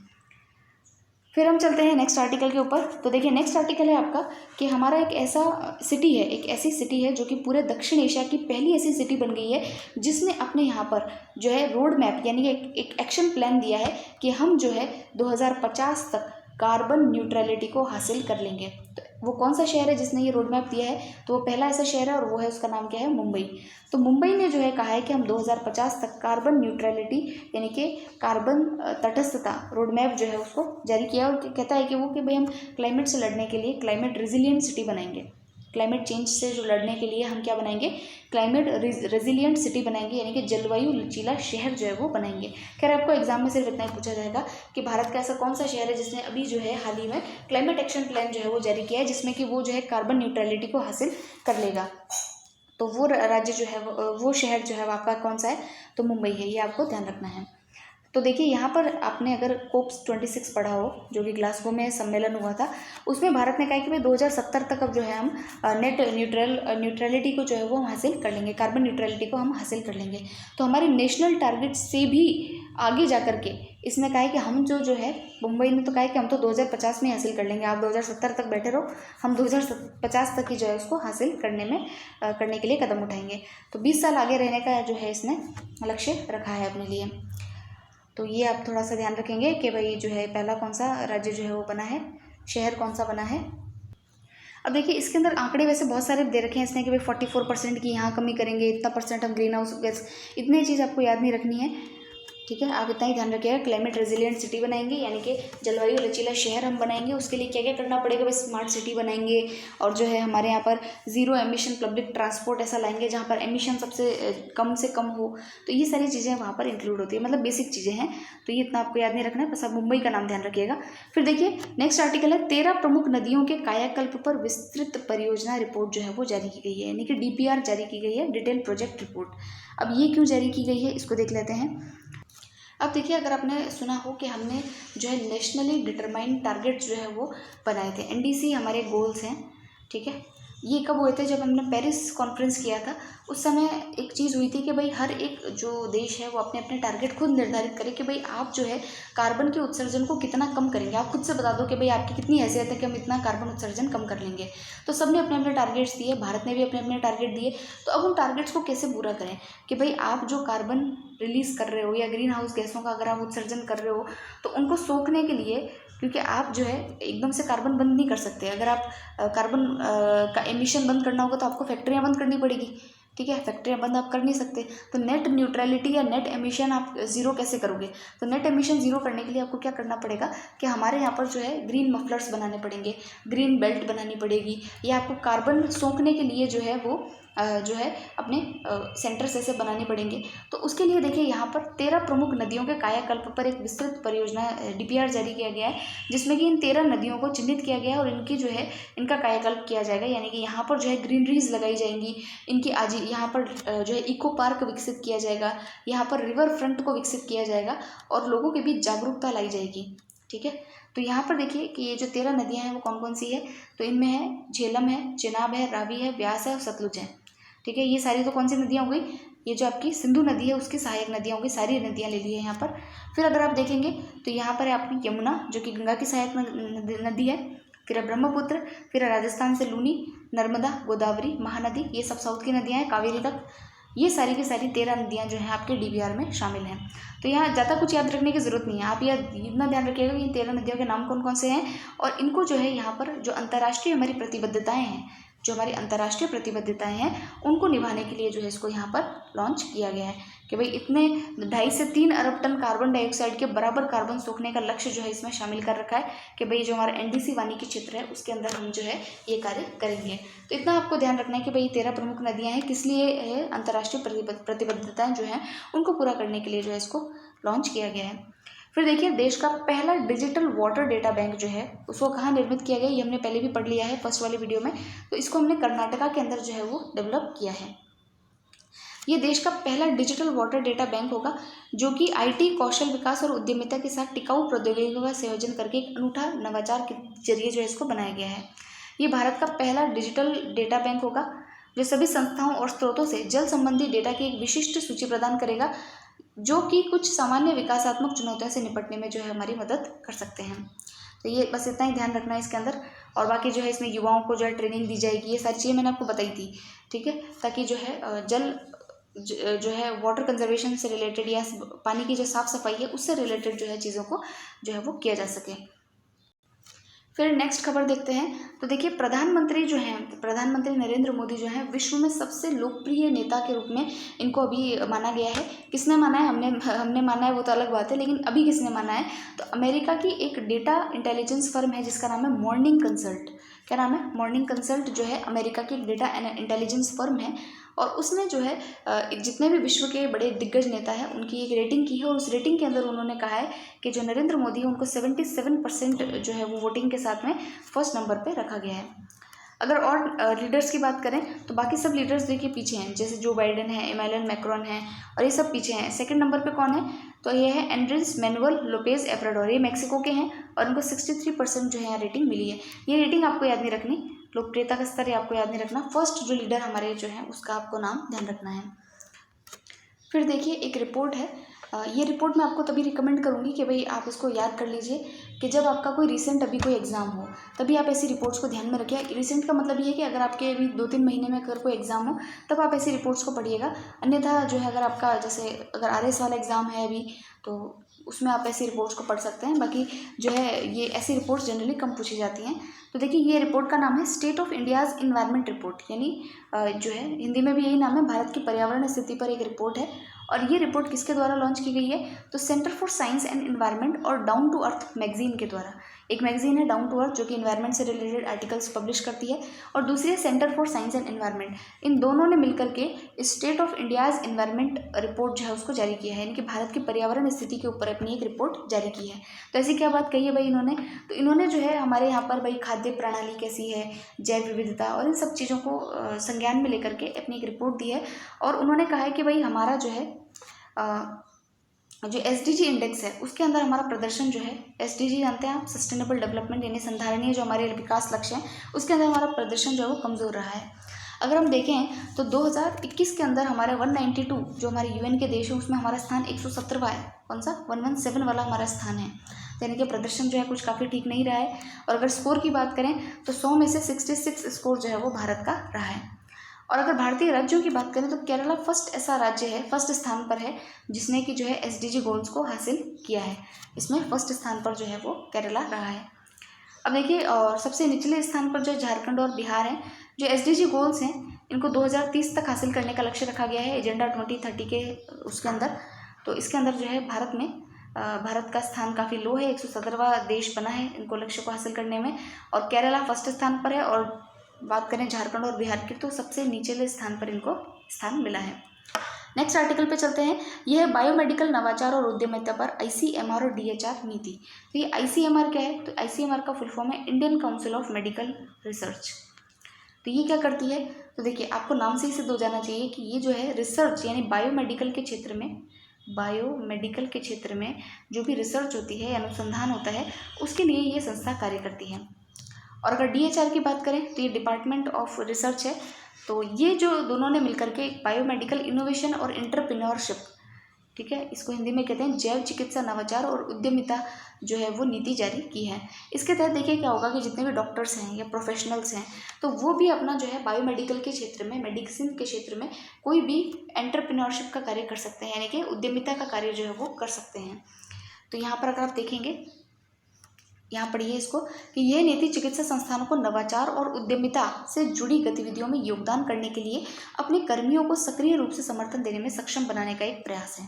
A: फिर हम चलते हैं नेक्स्ट आर्टिकल के ऊपर। तो देखिए नेक्स्ट आर्टिकल है आपका कि हमारा एक ऐसा सिटी है, एक ऐसी सिटी है जो कि पूरे दक्षिण एशिया की पहली ऐसी सिटी बन गई है जिसने अपने यहाँ पर जो है रोड मैप यानी कि एक एक्शन प्लान दिया है कि हम जो है 2050 तक कार्बन न्यूट्रलिटी को हासिल कर लेंगे। तो वो कौन सा शहर है जिसने ये रोड मैप दिया है, तो वो पहला ऐसा शहर है और वो है, उसका नाम क्या है, मुंबई। तो मुंबई ने जो है कहा है कि हम 2050 तक कार्बन न्यूट्रलिटी यानी कि कार्बन तटस्थता रोड मैप जो है उसको जारी किया और कहता है कि वो कि भाई हम क्लाइमेट से लड़ने के लिए क्लाइमेट रेजिलियंट सिटी बनाएंगे। क्लाइमेट चेंज से जो लड़ने के लिए हम क्या बनाएंगे, क्लाइमेट रेजिलियंट सिटी बनाएंगे यानी कि जलवायु लचीला शहर जो है वो बनाएंगे। खैर आपको एग्जाम में सिर्फ इतना ही पूछा जाएगा कि भारत का ऐसा कौन सा शहर है जिसने अभी जो है हाल ही में क्लाइमेट एक्शन प्लान जो है वो जारी किया है जिसमें कि वो जो है कार्बन न्यूट्रलिटी को हासिल कर लेगा। तो वो राज्य जो है वो शहर जो है वो आपका कौन सा है, तो मुंबई है, ये आपको ध्यान रखना है। तो देखिए यहाँ पर आपने अगर कोप्स 26 पढ़ा हो जो कि ग्लासगो में सम्मेलन हुआ था, उसमें भारत ने कहा कि भाई 2070 तक अब जो है हम नेट न्यूट्रलिटी को जो है वो हम हासिल कर लेंगे, कार्बन न्यूट्रलिटी को हम हासिल कर लेंगे। तो हमारे नेशनल टारगेट से भी आगे जा कर के इसने कहा है कि हम जो है मुंबई ने तो कहा है कि हम तो 2050 में हासिल कर लेंगे, आप 2070 तक बैठे रहो, हम 2050 तक ही जो है उसको हासिल करने के लिए कदम उठाएंगे। तो 20 साल आगे रहने का जो है इसने लक्ष्य रखा है अपने लिए। तो ये आप थोड़ा सा ध्यान रखेंगे कि भाई जो है पहला कौन सा राज्य जो है वो बना है, शहर कौन सा बना है। अब देखिए इसके अंदर आंकड़े वैसे बहुत सारे दे रखे हैं इसने कि भाई 44% की यहाँ कमी करेंगे, इतना % हम ग्रीन हाउस गैस, इतनी चीज़ आपको याद नहीं रखनी है, ठीक है। आप इतना ही ध्यान रखिएगा, क्लाइमेट रेजिलियंट सिटी बनाएंगे यानी कि जलवायु लचीला शहर हम बनाएंगे। उसके लिए क्या क्या करना पड़ेगा, भाई स्मार्ट सिटी बनाएंगे और जो है हमारे यहाँ पर जीरो एमिशन पब्लिक ट्रांसपोर्ट ऐसा लाएंगे जहाँ पर एमिशन सबसे कम से कम हो। तो ये सारी चीज़ें वहाँ पर इंक्लूड होती है, मतलब बेसिक चीज़ें हैं, तो ये इतना आपको याद नहीं रखना है, बस आप मुंबई का नाम ध्यान रखिएगा। फिर देखिए नेक्स्ट आर्टिकल है 13 प्रमुख नदियों के कायाकल्प पर विस्तृत परियोजना रिपोर्ट जो है वो जारी की गई है, यानी कि DPR जारी की गई है, डिटेल प्रोजेक्ट रिपोर्ट। अब ये क्यों जारी की गई है इसको देख लेते हैं। अब देखिए अगर आपने सुना हो कि हमने जो है नेशनली डिटरमाइंड टारगेट्स जो है वो बनाए थे, NDC हमारे गोल्स हैं, ठीक है। ये कब हुए थे, जब हमने पेरिस कॉन्फ्रेंस किया था, उस समय एक चीज़ हुई थी कि भाई हर एक जो देश है वो अपने अपने टारगेट खुद निर्धारित करे कि भाई आप जो है कार्बन के उत्सर्जन को कितना कम करेंगे, आप खुद से बता दो कि भाई आपकी कितनी हैसियत है कि हम इतना कार्बन उत्सर्जन कम कर लेंगे। तो सब ने अपने अपने टारगेट्स दिए, भारत ने भी अपने अपने टारगेट दिए। तो अब उन टारगेट्स को कैसे पूरा करें कि भाई आप जो कार्बन रिलीज़ कर रहे हो या ग्रीन हाउस गैसों का अगर आप उत्सर्जन कर रहे हो तो उनको सोखने के लिए, क्योंकि आप जो है एकदम से कार्बन बंद नहीं कर सकते, अगर आप कार्बन का एमिशन बंद करना होगा तो आपको फैक्ट्रियाँ बंद करनी पड़ेगी, ठीक है, फैक्ट्रियाँ बंद आप कर नहीं सकते। तो नेट न्यूट्रलिटी या नेट एमिशन आप ज़ीरो कैसे करोगे, तो नेट एमिशन ज़ीरो करने के लिए आपको क्या करना पड़ेगा कि हमारे यहाँ पर जो है ग्रीन मफलर्स बनाने पड़ेंगे, ग्रीन बेल्ट बनानी पड़ेगी, या आपको कार्बन सोखने के लिए जो है वो जो है अपने सेंटर्स ऐसे बनाने पड़ेंगे। तो उसके लिए देखिए यहाँ पर 13 प्रमुख नदियों के कायाकल्प पर एक विस्तृत परियोजना DPR जारी किया गया है, जिसमें कि इन 13 नदियों को चिन्हित किया गया है और इनकी जो है इनका कायाकल्प किया जाएगा, यानी कि यहाँ पर जो है ग्रीनरीज लगाई जाएंगी, इनकी आज यहाँ पर जो है इको पार्क विकसित किया जाएगा, यहाँ पर रिवर फ्रंट को विकसित किया जाएगा और लोगों के बीच जागरूकता लाई जाएगी, ठीक है। तो यहाँ पर देखिए कि ये जो 13 नदियाँ हैं वो कौन कौन सी है, तो इनमें है झेलम है, चिनाब है, रावी है, ब्यास है और सतलुज है, ठीक है। ये सारी तो कौन सी नदियाँ हो गई, ये जो आपकी सिंधु नदी है उसकी सहायक नदियाँ हो गई, सारी नदियाँ ले ली है यहाँ पर। फिर अगर आप देखेंगे तो यहाँ पर है आपकी यमुना जो कि गंगा की सहायक नदी है, फिर है ब्रह्मपुत्र, फिर है राजस्थान से लूनी, नर्मदा, गोदावरी, महानदी, ये सब साउथ की नदियाँ हैं, कावेरी तक, ये सारी की सारी 13 नदियाँ जो हैं आपके DPR में शामिल हैं। तो यहाँ ज़्यादा कुछ याद रखने की ज़रूरत नहीं है, आप यह इतना ध्यान रखिएगा कि इन 13 नदियों के नाम कौन कौन से हैं और इनको जो है यहाँ पर जो अंतर्राष्ट्रीय हमारी प्रतिबद्धताएँ हैं जो हमारी अंतर्राष्ट्रीय प्रतिबद्धताएं हैं उनको निभाने के लिए जो है इसको यहाँ पर लॉन्च किया गया है कि भाई इतने 2.5 से 3 अरब टन कार्बन डाइऑक्साइड के बराबर कार्बन सोखने का लक्ष्य जो है इसमें शामिल कर रखा है कि भाई जो हमारा एनडीसी वानिकी क्षेत्र है उसके अंदर हम जो है ये कार्य करेंगे। तो इतना आपको ध्यान रखना है कि भाई 13 प्रमुख नदियाँ हैं, किस लिए है, अंतर्राष्ट्रीय प्रतिबद्धताएं जो हैं उनको पूरा करने के लिए जो है इसको लॉन्च किया गया है। फिर देखिए देश का पहला डिजिटल वाटर डेटा बैंक जो है उसको कहाँ निर्मित किया गया, ये हमने पहले भी पढ़ लिया है फर्स्ट वाले वीडियो में। तो इसको हमने कर्नाटका के अंदर जो है वो डेवलप किया है। ये देश का पहला डिजिटल वाटर डेटा बैंक होगा जो कि आईटी, कौशल विकास और उद्यमिता के साथ टिकाऊ प्रौद्योगिकियों का संयोजन करके एक अनूठा नवाचार के जरिए जो है इसको बनाया गया है। ये भारत का पहला डिजिटल डेटा बैंक होगा जो सभी संस्थाओं और स्रोतों से जल संबंधी डेटा की एक विशिष्ट सूची प्रदान करेगा जो कि कुछ सामान्य विकासात्मक चुनौतियों से निपटने में जो है हमारी मदद कर सकते हैं। तो ये बस इतना ही ध्यान रखना है इसके अंदर। और बाकी जो है इसमें युवाओं को जो है ट्रेनिंग दी जाएगी, ये सारी चीज़ें मैंने आपको बताई थी, ठीक है, ताकि जो है जल जो है वाटर कंजर्वेशन से रिलेटेड या पानी की जो साफ़ सफाई है उससे रिलेटेड जो है चीज़ों को जो है वो किया जा सके। फिर नेक्स्ट खबर देखते हैं। तो देखिए प्रधानमंत्री जो हैं, प्रधानमंत्री नरेंद्र मोदी जो हैं विश्व में सबसे लोकप्रिय नेता के रूप में इनको अभी माना गया है। किसने माना है, हमने माना है वो तो अलग बात है, लेकिन अभी किसने माना है, तो अमेरिका की एक डेटा इंटेलिजेंस फर्म है जिसका नाम है मॉर्निंग कंसल्ट। क्या नाम है, मॉर्निंग कंसल्ट जो है अमेरिका की एक डेटा इंटेलिजेंस फर्म है और उसने जो है जितने भी विश्व के बड़े दिग्गज नेता हैं उनकी एक रेटिंग की है और उस रेटिंग के अंदर उन्होंने कहा है कि जो नरेंद्र मोदी है उनको 77% जो है वो वोटिंग के साथ में फर्स्ट नंबर पे रखा गया है। अगर और लीडर्स की बात करें तो बाकी सब लीडर्स देखिए पीछे हैं, जैसे जो बाइडेन है, इमैनुअल मैक्रोन है और ये सब पीछे हैं। सेकंड नंबर पे कौन है, तो ये है एंड्रेस मैनुअल लोपेज एब्राडोर, ये मैक्सिको के हैं और इनको 63% जो है यहाँ रेटिंग मिली है। ये रेटिंग आपको याद नहीं रखनी, लोकप्रियता का स्तर आपको याद नहीं रखना, फर्स्ट जो लीडर हमारे जो है उसका आपको नाम ध्यान रखना है। फिर देखिए एक रिपोर्ट है, ये रिपोर्ट मैं आपको तभी रिकमेंड करूँगी कि भाई आप इसको याद कर लीजिए कि जब आपका कोई रिसेंट अभी कोई एग्ज़ाम हो तभी आप ऐसी रिपोर्ट्स को ध्यान में रखिए। रिसेंट का मतलब ये है कि अगर आपके अभी 2-3 महीने में अगर कोई एग्ज़ाम हो तब आप ऐसी रिपोर्ट्स को पढ़िएगा। अन्यथा जो है अगर आपका जैसे अगर RS वाला एग्ज़ाम है अभी तो उसमें आप ऐसी रिपोर्ट्स को पढ़ सकते हैं। बाकी जो है ये ऐसी रिपोर्ट्स जनरली कम पूछी जाती हैं। तो देखिए ये रिपोर्ट का नाम है state of India's environment report, यानी जो है हिंदी में भी यही नाम है, भारत की पर्यावरण स्थिति पर एक रिपोर्ट है। और ये रिपोर्ट किसके द्वारा लॉन्च की गई है, तो centre for science and environment और डाउन टू अर्थ मैगजीन के द्वारा। एक मैगजीन है डाउन टू अर्थ जो कि एनवायरनमेंट से रिलेटेड आर्टिकल्स पब्लिश करती है और दूसरी है centre for science and environment. इन दोनों ने मिलकर के state of India's environment report जो है उसको जारी किया है, यानी कि भारत की पर्यावरण स्थिति के ऊपर अपनी एक रिपोर्ट जारी की है। तो ऐसी क्या बात कही है भाई इन्होंने, तो इन्होंने जो है हमारे यहाँ पर भाई खाद्य प्रणाली कैसी है, जैव विविधता और इन सब चीज़ों को संज्ञान में लेकर के अपनी एक रिपोर्ट दी है। और उन्होंने कहा है कि भाई हमारा जो है जो SDG इंडेक्स है उसके अंदर हमारा प्रदर्शन जो है, SDG जानते हैं आप, सस्टेनेबल डेवलपमेंट यानी संधारणीय जो हमारे विकास लक्ष्य हैं उसके अंदर हमारा प्रदर्शन जो है वो कमज़ोर रहा है। अगर हम देखें तो 2021 के अंदर हमारे 192 जो हमारे UN के देश है उसमें हमारा स्थान 117वां है। कौन सा, 117 वाला हमारा स्थान है, यानी कि प्रदर्शन जो है कुछ काफ़ी ठीक नहीं रहा है। और अगर स्कोर की बात करें तो 100 में से 66 स्कोर जो है वो भारत का रहा है। और अगर भारतीय राज्यों की बात करें तो केरला फर्स्ट ऐसा राज्य है, फर्स्ट स्थान पर है जिसने कि जो है SDG गोल्स को हासिल किया है। इसमें फर्स्ट स्थान पर जो है वो केरला रहा है। अब देखिए और सबसे निचले स्थान पर जो झारखंड और बिहार हैं। जो SDG गोल्स हैं इनको 2030 तक हासिल करने का लक्ष्य रखा गया है एजेंडा 2030 के उसके अंदर। तो इसके अंदर जो है भारत का स्थान काफ़ी लो है, 117वां देश बना है इनको लक्ष्य को हासिल करने में। और केरला फर्स्ट स्थान पर है और बात करें झारखंड और बिहार की तो सबसे निचले स्थान पर इनको स्थान मिला है। नेक्स्ट आर्टिकल पे चलते हैं। यह है बायोमेडिकल नवाचार और उद्यमिता पर ICMR और DHR नीति। तो ये ICMR क्या है, तो ICMR का फुल फॉर्म है Indian council of medical research. तो ये क्या करती है, तो देखिए आपको नाम से ही सिद्ध हो जाना चाहिए कि ये जो है रिसर्च यानी बायोमेडिकल के क्षेत्र में जो भी रिसर्च होती है, अनुसंधान होता है, उसके लिए ये संस्था कार्य करती है। और अगर DHR की बात करें तो ये डिपार्टमेंट ऑफ रिसर्च है। तो ये जो दोनों ने मिलकर के बायोमेडिकल इनोवेशन और एंटरप्रेन्योरशिप, ठीक है, इसको हिंदी में कहते हैं जैव चिकित्सा नवाचार और उद्यमिता जो है वो नीति जारी की है। इसके तहत देखिए क्या होगा कि जितने भी डॉक्टर्स हैं या प्रोफेशनल्स हैं तो वो भी अपना जो है बायोमेडिकल के क्षेत्र में, मेडिसिन के क्षेत्र में कोई भी एंटरप्रेन्योरशिप का कार्य कर सकते हैं, यानी कि उद्यमिता का कार्य जो है वो कर सकते हैं। तो यहाँ पर अगर आप देखेंगे यहाँ पढ़िए इसको कि यह नीति चिकित्सा संस्थानों को नवाचार और उद्यमिता से जुड़ी गतिविधियों में योगदान करने के लिए अपने कर्मियों को सक्रिय रूप से समर्थन देने में सक्षम बनाने का एक प्रयास है।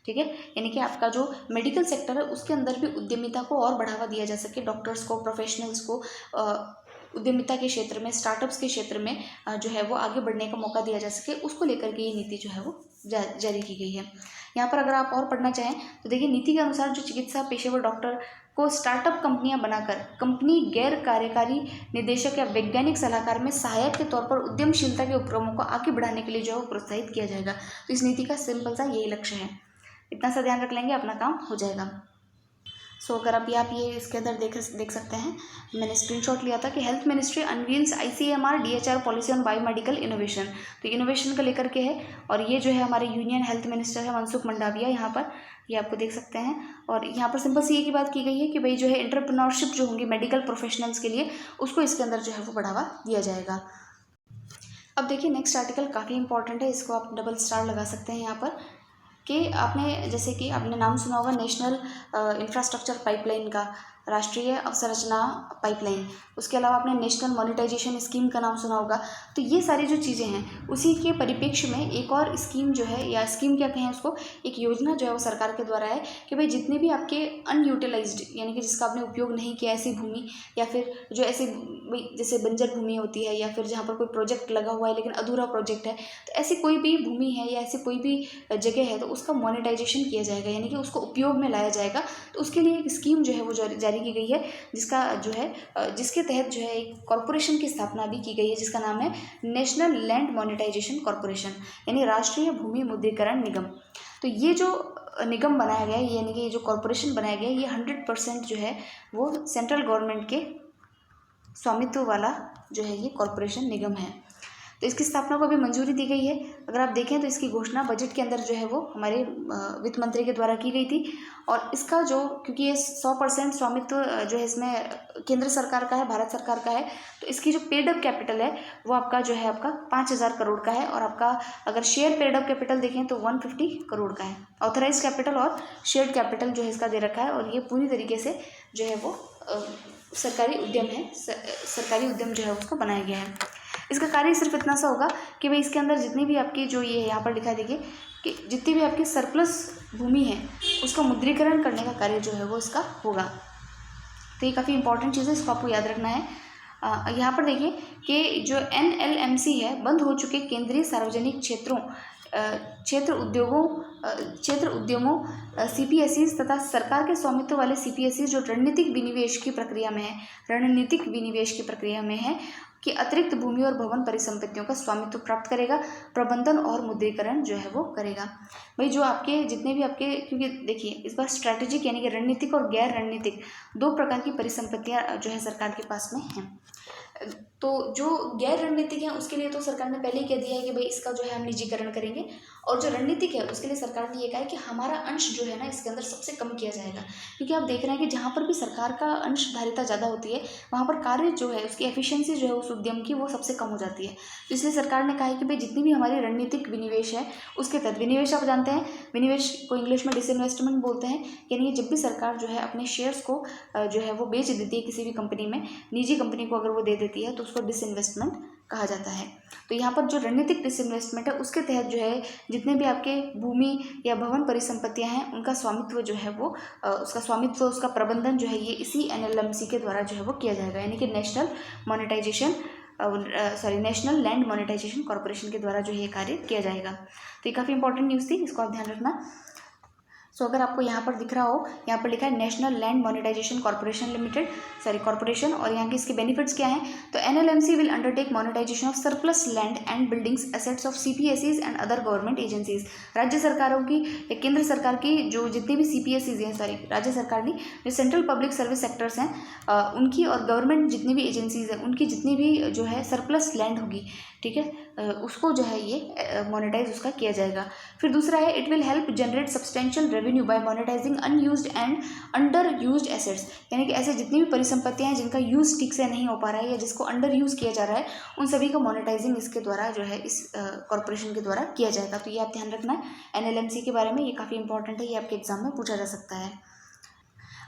A: ठीक है, यानी कि आपका जो मेडिकल सेक्टर है उसके अंदर भी उद्यमिता को और बढ़ावा दिया जा सके, डॉक्टर्स को, प्रोफेशनल्स को उद्यमिता के क्षेत्र में, स्टार्टअप्स के क्षेत्र में जो है वो आगे बढ़ने का मौका दिया जा सके, उसको लेकर के ये नीति जो है वो जारी की गई है। यहाँ पर अगर आप और पढ़ना चाहें तो देखिए, नीति के अनुसार जो चिकित्सा पेशेवर डॉक्टर को स्टार्टअप कंपनियां बनाकर कंपनी गैर कार्यकारी निदेशक या वैज्ञानिक सलाहकार में सहायक के तौर पर उद्यमशीलता के उपक्रमों को आगे बढ़ाने के लिए जो है वो प्रोत्साहित किया जाएगा। तो इस नीति का सिंपल सा यही लक्ष्य है। इतना सा ध्यान रख लेंगे, अपना काम हो जाएगा। अगर आप ये इसके अंदर देख सकते हैं, मैंने स्क्रीनशॉट लिया था कि health ministry unveils ICMR DHR policy on biomedical innovation. तो इनोवेशन का लेकर के है, और ये जो है हमारे यूनियन हेल्थ मिनिस्टर है मनसुख मंडाविया, यहाँ पर ये आपको देख सकते हैं। और यहाँ पर सिंपल सी एक ही बात की गई है कि भाई जो है एंटरप्रेन्योरशिप जो होंगी मेडिकल प्रोफेशनल्स के लिए, उसको इसके अंदर जो है वो बढ़ावा दिया जाएगा। अब देखिए नेक्स्ट आर्टिकल काफ़ी इंपॉर्टेंट है, इसको आप डबल स्टार लगा सकते हैं यहाँ पर कि आपने जैसे कि आपने नाम सुना होगा नेशनल इंफ्रास्ट्रक्चर पाइपलाइन का, राष्ट्रीय अवसंरचना पाइपलाइन। उसके अलावा आपने नेशनल मोनेटाइजेशन स्कीम का नाम सुना होगा। तो ये सारी जो चीज़ें हैं उसी के परिप्रेक्ष्य में एक और स्कीम जो है, या स्कीम क्या कहें उसको, एक योजना जो है वो सरकार के द्वारा है कि भाई जितने भी आपके अनयूटिलाइज्ड यानी कि जिसका आपने उपयोग नहीं किया ऐसी भूमि, या फिर जो ऐसी जैसे बंजर भूमि होती है, या फिर जहाँ पर कोई प्रोजेक्ट लगा हुआ है लेकिन अधूरा प्रोजेक्ट है, तो ऐसी कोई भी भूमि है या ऐसी कोई भी जगह है तो उसका मोनेटाइजेशन किया जाएगा, यानी कि उसको उपयोग में लाया जाएगा। तो उसके लिए एक स्कीम जो है वो जारी की गई है, जिसका जो है जिसके तहत जो है एक कॉरपोरेशन की स्थापना भी की गई है, जिसका नाम है नेशनल लैंड मोनेटाइजेशन कॉरपोरेशन, यानी राष्ट्रीय भूमि मुद्रीकरण निगम। तो ये जो निगम बनाया गया है, यानी कि ये जो कॉरपोरेशन बनाया गया है, ये 100% जो है वो सेंट्रल गवर्नमेंट के स्वामित्व वाला जो है ये कॉरपोरेशन निगम है। तो इसकी स्थापना को भी मंजूरी दी गई है। अगर आप देखें तो इसकी घोषणा बजट के अंदर जो है वो हमारे वित्त मंत्री के द्वारा की गई थी। और इसका जो, क्योंकि ये 100% स्वामित्व जो है इसमें केंद्र सरकार का है, भारत सरकार का है, तो इसकी जो पेड अप कैपिटल है वो आपका जो है आपका 5,000 करोड़ का है। और आपका अगर शेयर पेड अप कैपिटल देखें तो 150 करोड़ का है। ऑथराइज कैपिटल और शेयर्ड कैपिटल जो है इसका दे रखा है। और ये पूरी तरीके से जो है वो सरकारी उद्यम है, सरकारी उद्यम जो है उसको बनाया गया है। इसका कार्य सिर्फ इतना सा होगा कि भाई इसके अंदर जितनी भी आपकी जो ये यहाँ पर लिखा है देखिए कि जितनी भी आपकी सरप्लस भूमि है उसका मुद्रीकरण करने का कार्य जो है वो इसका होगा। तो ये काफ़ी इंपॉर्टेंट चीज़ है, इसको आपको याद रखना है। यहाँ पर देखिए कि जो NLMC है, बंद हो चुके केंद्रीय सार्वजनिक क्षेत्र उद्यमों CPSEs तथा सरकार के स्वामित्व वाले CPSEs जो रणनीतिक विनिवेश की प्रक्रिया में है कि अतिरिक्त भूमि और भवन परिसंपत्तियों का स्वामित्व प्राप्त करेगा, प्रबंधन और मुद्रीकरण जो है वो करेगा। भाई जो आपके जितने भी आपके, क्योंकि देखिए इस बार स्ट्रैटेजिक यानी कि रणनीतिक और गैर रणनीतिक 2 प्रकार की परिसंपत्तियां जो है सरकार के पास में हैं। तो जो गैर रणनीतिक है उसके लिए तो सरकार ने पहले ही कह दिया है कि भाई इसका जो है हम निजीकरण करेंगे। और जो रणनीतिक है उसके लिए सरकार ने ये कहा है कि हमारा अंश जो है ना इसके अंदर सबसे कम किया जाएगा। क्योंकि आप देख रहे हैं कि जहाँ पर भी सरकार का अंशधारिता ज़्यादा होती है वहाँ पर कार्य जो है उसकी एफिशिएंसी जो है उस उद्यम की वो सबसे कम हो जाती है। तो इसलिए सरकार ने कहा है कि भाई जितनी भी हमारी रणनीतिक विनिवेश है उसके तहत, विनिवेश आप जानते हैं, विनिवेश को इंग्लिश में डिसइन्वेस्टमेंट बोलते हैं, यानी जब भी सरकार जो है अपने शेयर्स को जो है वो बेच देती है किसी भी कंपनी में, निजी कंपनी को अगर वो दे देती है तो उसको डिसइन्वेस्टमेंट कहा जाता है। तो यहाँ पर जो रणनीतिक डिसइन्वेस्टमेंट है उसके तहत जो है जितने भी आपके भूमि या भवन परिसंपत्तियां हैं उनका स्वामित्व जो है वो उसका स्वामित्व, उसका प्रबंधन जो है ये इसी NLMC के द्वारा जो है वो किया जाएगा, यानी कि नेशनल लैंड मोनेटाइजेशन कॉरपोरेशन के द्वारा जो है ये कार्य किया जाएगा। तो ये काफ़ी इंपॉर्टेंट न्यूज़ थी, इसको आप ध्यान रखना। अगर आपको यहाँ पर दिख रहा हो, यहाँ पर लिखा है नेशनल लैंड मोनेटाइजेशन कॉरपोरेशन, और यहाँ के इसके बेनिफिट्स क्या हैं। तो NLMC will undertake monetization of surplus land and buildings assets of CPSEs and other government agencies. राज्य सरकारों की या केंद्र सरकार की जो जितनी भी CPSEs हैं, राज्य सरकार की जो सेंट्रल पब्लिक सर्विस सेक्टर्स हैं उनकी, और गवर्नमेंट जितनी भी एजेंसीज हैं उनकी जितनी भी जो है सरप्लस लैंड होगी, ठीक है, उसको जो है ये मोनेटाइज उसका किया जाएगा। फिर दूसरा है it will help generate substantial revenue by monetizing unused and under used assets, यानी कि ऐसे जितनी भी परिसंपत्तियां हैं जिनका यूज़ ठीक से नहीं हो पा रहा है या जिसको अंडर यूज़ किया जा रहा है उन सभी का मोनेटाइजिंग इसके द्वारा जो है इस कॉरपोरेशन के द्वारा किया जाएगा। तो ये आप ध्यान रखना है NLMC के बारे में, ये काफ़ी इंपॉर्टेंट है, ये आपके एग्जाम में पूछा जा सकता है।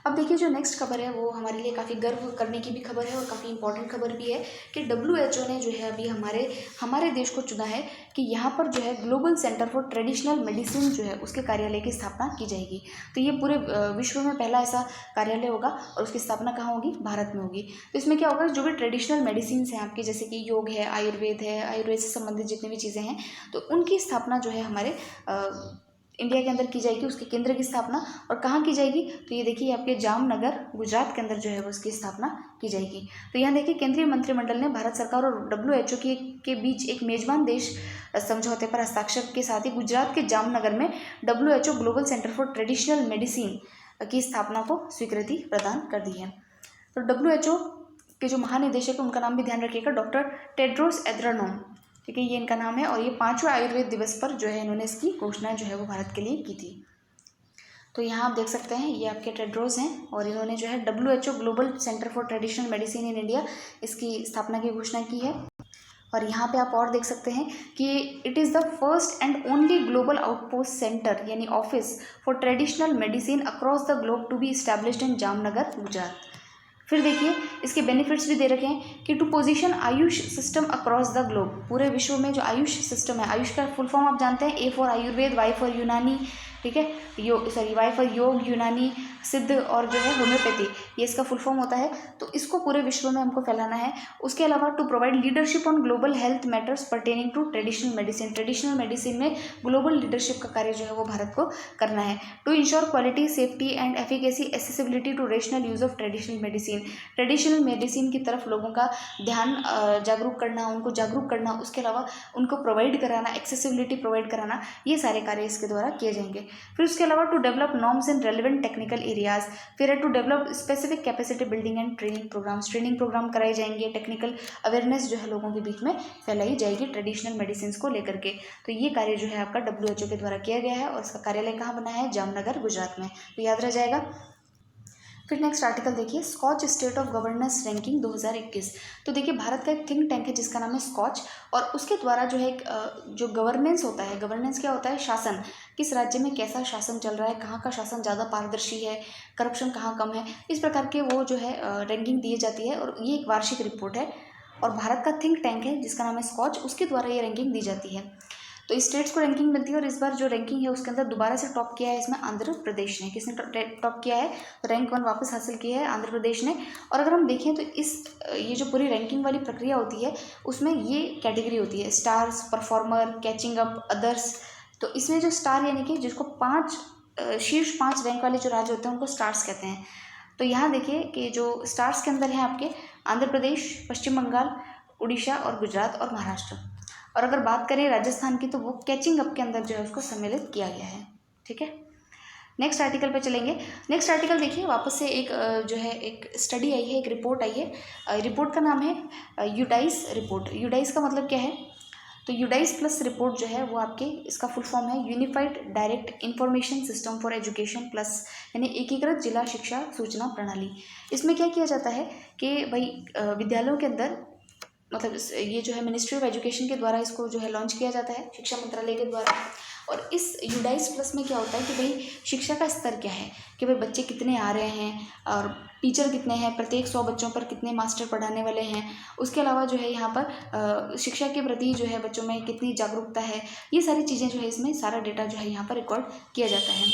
A: अब देखिए जो नेक्स्ट खबर है वो हमारे लिए काफ़ी गर्व करने की भी खबर है और काफ़ी इंपॉर्टेंट खबर भी है कि WHO ने जो है अभी हमारे देश को चुना है कि यहाँ पर जो है global centre for traditional medicine जो है उसके कार्यालय की स्थापना की जाएगी। तो ये पूरे विश्व में पहला ऐसा कार्यालय होगा और उसकी स्थापना कहाँ होगी, भारत में होगी। तो इसमें क्या होगा, जो भी ट्रेडिशनल मेडिसिन हैं आपके, जैसे कि योग है, आयुर्वेद से संबंधित जितनी भी चीज़ें हैं, तो उनकी स्थापना जो है हमारे इंडिया के अंदर की जाएगी, उसके केंद्र की स्थापना। और कहाँ की जाएगी, तो ये देखिए आपके जामनगर गुजरात के अंदर जो है वो उसकी स्थापना की जाएगी। तो यहाँ देखिए केंद्रीय मंत्रिमंडल ने भारत सरकार और WHO के बीच एक मेजबान देश समझौते पर हस्ताक्षर के साथ ही गुजरात के जामनगर में WHO global centre for traditional medicine की स्थापना को स्वीकृति प्रदान कर दी है। तो WHO के जो महानिदेशक है उनका नाम भी ध्यान रखिएगा, डॉक्टर टेड्रोस एड्हानोम, ठीक है, ये इनका नाम है। और ये 5वें आयुर्वेद दिवस पर जो है इन्होंने इसकी घोषणा जो है वो भारत के लिए की थी। तो यहाँ आप देख सकते हैं ये आपके टेड्रोस हैं और इन्होंने जो है WHO global centre for traditional medicine in India इसकी स्थापना की घोषणा की है। और यहाँ पे आप और देख सकते हैं कि it is the first and only global outpost centre यानी office for traditional medicine across the globe to be established in Jamnagar Gujarat. फिर देखिए इसके बेनिफिट्स भी दे रखे हैं कि to position AYUSH system across the globe, पूरे विश्व में जो आयुष सिस्टम है, आयुष का फुल फॉर्म आप जानते हैं, A for Ayurveda, Y for यूनानी, ठीक है, Y फॉर योग, यूनानी, सिद्ध और जो है होम्योपैथी, ये इसका फुल फॉर्म होता है। तो इसको पूरे विश्व में हमको फैलाना है। उसके अलावा to provide leadership on global health matters pertaining to traditional medicine में ग्लोबल लीडरशिप का कार्य जो है वो भारत को करना है। To ensure quality, safety and efficacy, accessibility to rational use of traditional medicine की तरफ लोगों का ध्यान जागरूक करना, उनको जागरूक करना, उसके अलावा उनको प्रोवाइड कराना, एक्सेसिबिलिटी प्रोवाइड कराना, ये सारे कार्य इसके द्वारा किए जाएंगे। फिर उसके अलावा to develop norms in relevant technical areas, फिर है to develop specific capacity building and training program कराए जाएंगे, टेक्निकल अवेयरनेस जो है लोगों के बीच में फैलाई जाएगी ट्रेडिशनल मेडिसिन को लेकर के। तो ये कार्य जो है आपका WHO के द्वारा किया गया है और इसका कार्यालय कहाँ बना है, जामनगर गुजरात में, तो याद रह जाएगा। फिर नेक्स्ट आर्टिकल देखिए, Skoch state of governance ranking 2021। तो देखिए भारत का एक थिंक टैंक है जिसका नाम है स्कॉच, और उसके द्वारा जो है जो गवर्नेंस होता है, गवर्नेंस क्या होता है, शासन, किस राज्य में कैसा शासन चल रहा है, कहाँ का शासन ज़्यादा पारदर्शी है, करप्शन कहाँ कम है, इस प्रकार के वो जो है रैंकिंग दी जाती है। और ये एक वार्षिक रिपोर्ट है और भारत का थिंक टैंक है जिसका नाम है स्कॉच, उसके द्वारा ये रैंकिंग दी जाती है। तो स्टेट्स को रैंकिंग मिलती है और इस बार जो रैंकिंग है उसके अंदर दोबारा से टॉप किया है इसमें आंध्र प्रदेश ने। किसने टॉप किया है, रैंक 1 वापस हासिल किया है आंध्र प्रदेश ने। और अगर हम देखें तो ये जो पूरी रैंकिंग वाली प्रक्रिया होती है उसमें ये कैटेगरी होती है, stars, performer, catching up, others. तो इसमें जो स्टार यानी कि जिसको शीर्ष 5 रैंक वाले जो राज्य होते हैं उनको स्टार्स कहते हैं। तो यहाँ देखिए कि जो स्टार्स के अंदर हैं आपके आंध्र प्रदेश, पश्चिम बंगाल, उड़ीसा और गुजरात और महाराष्ट्र। और अगर बात करें राजस्थान की तो वो कैचिंग अप के अंदर जो है उसको सम्मिलित किया गया है, ठीक है। नेक्स्ट आर्टिकल पे चलेंगे। नेक्स्ट आर्टिकल देखिए वापस से एक जो है एक स्टडी आई है, एक रिपोर्ट आई है। रिपोर्ट का नाम है यूडाइस रिपोर्ट। यूडाइस का मतलब क्या है, तो यूडाइस प्लस रिपोर्ट जो है वो आपके, इसका फुल फॉर्म है unified direct information system for education plus, यानी एकीकृत जिला शिक्षा सूचना प्रणाली। इसमें क्या किया जाता है कि भाई विद्यालयों के अंदर, मतलब ये जो है मिनिस्ट्री ऑफ एजुकेशन के द्वारा इसको जो है लॉन्च किया जाता है, शिक्षा मंत्रालय के द्वारा। और इस यूडाइस प्लस में क्या होता है कि भाई शिक्षा का स्तर क्या है, कि भाई बच्चे कितने आ रहे हैं और टीचर कितने हैं, प्रत्येक 100 बच्चों पर कितने मास्टर पढ़ाने वाले हैं। उसके अलावा जो है यहाँ पर शिक्षा के प्रति जो है बच्चों में कितनी जागरूकता है, ये सारी चीज़ें जो है इसमें सारा डेटा जो है यहाँ पर रिकॉर्ड किया जाता है।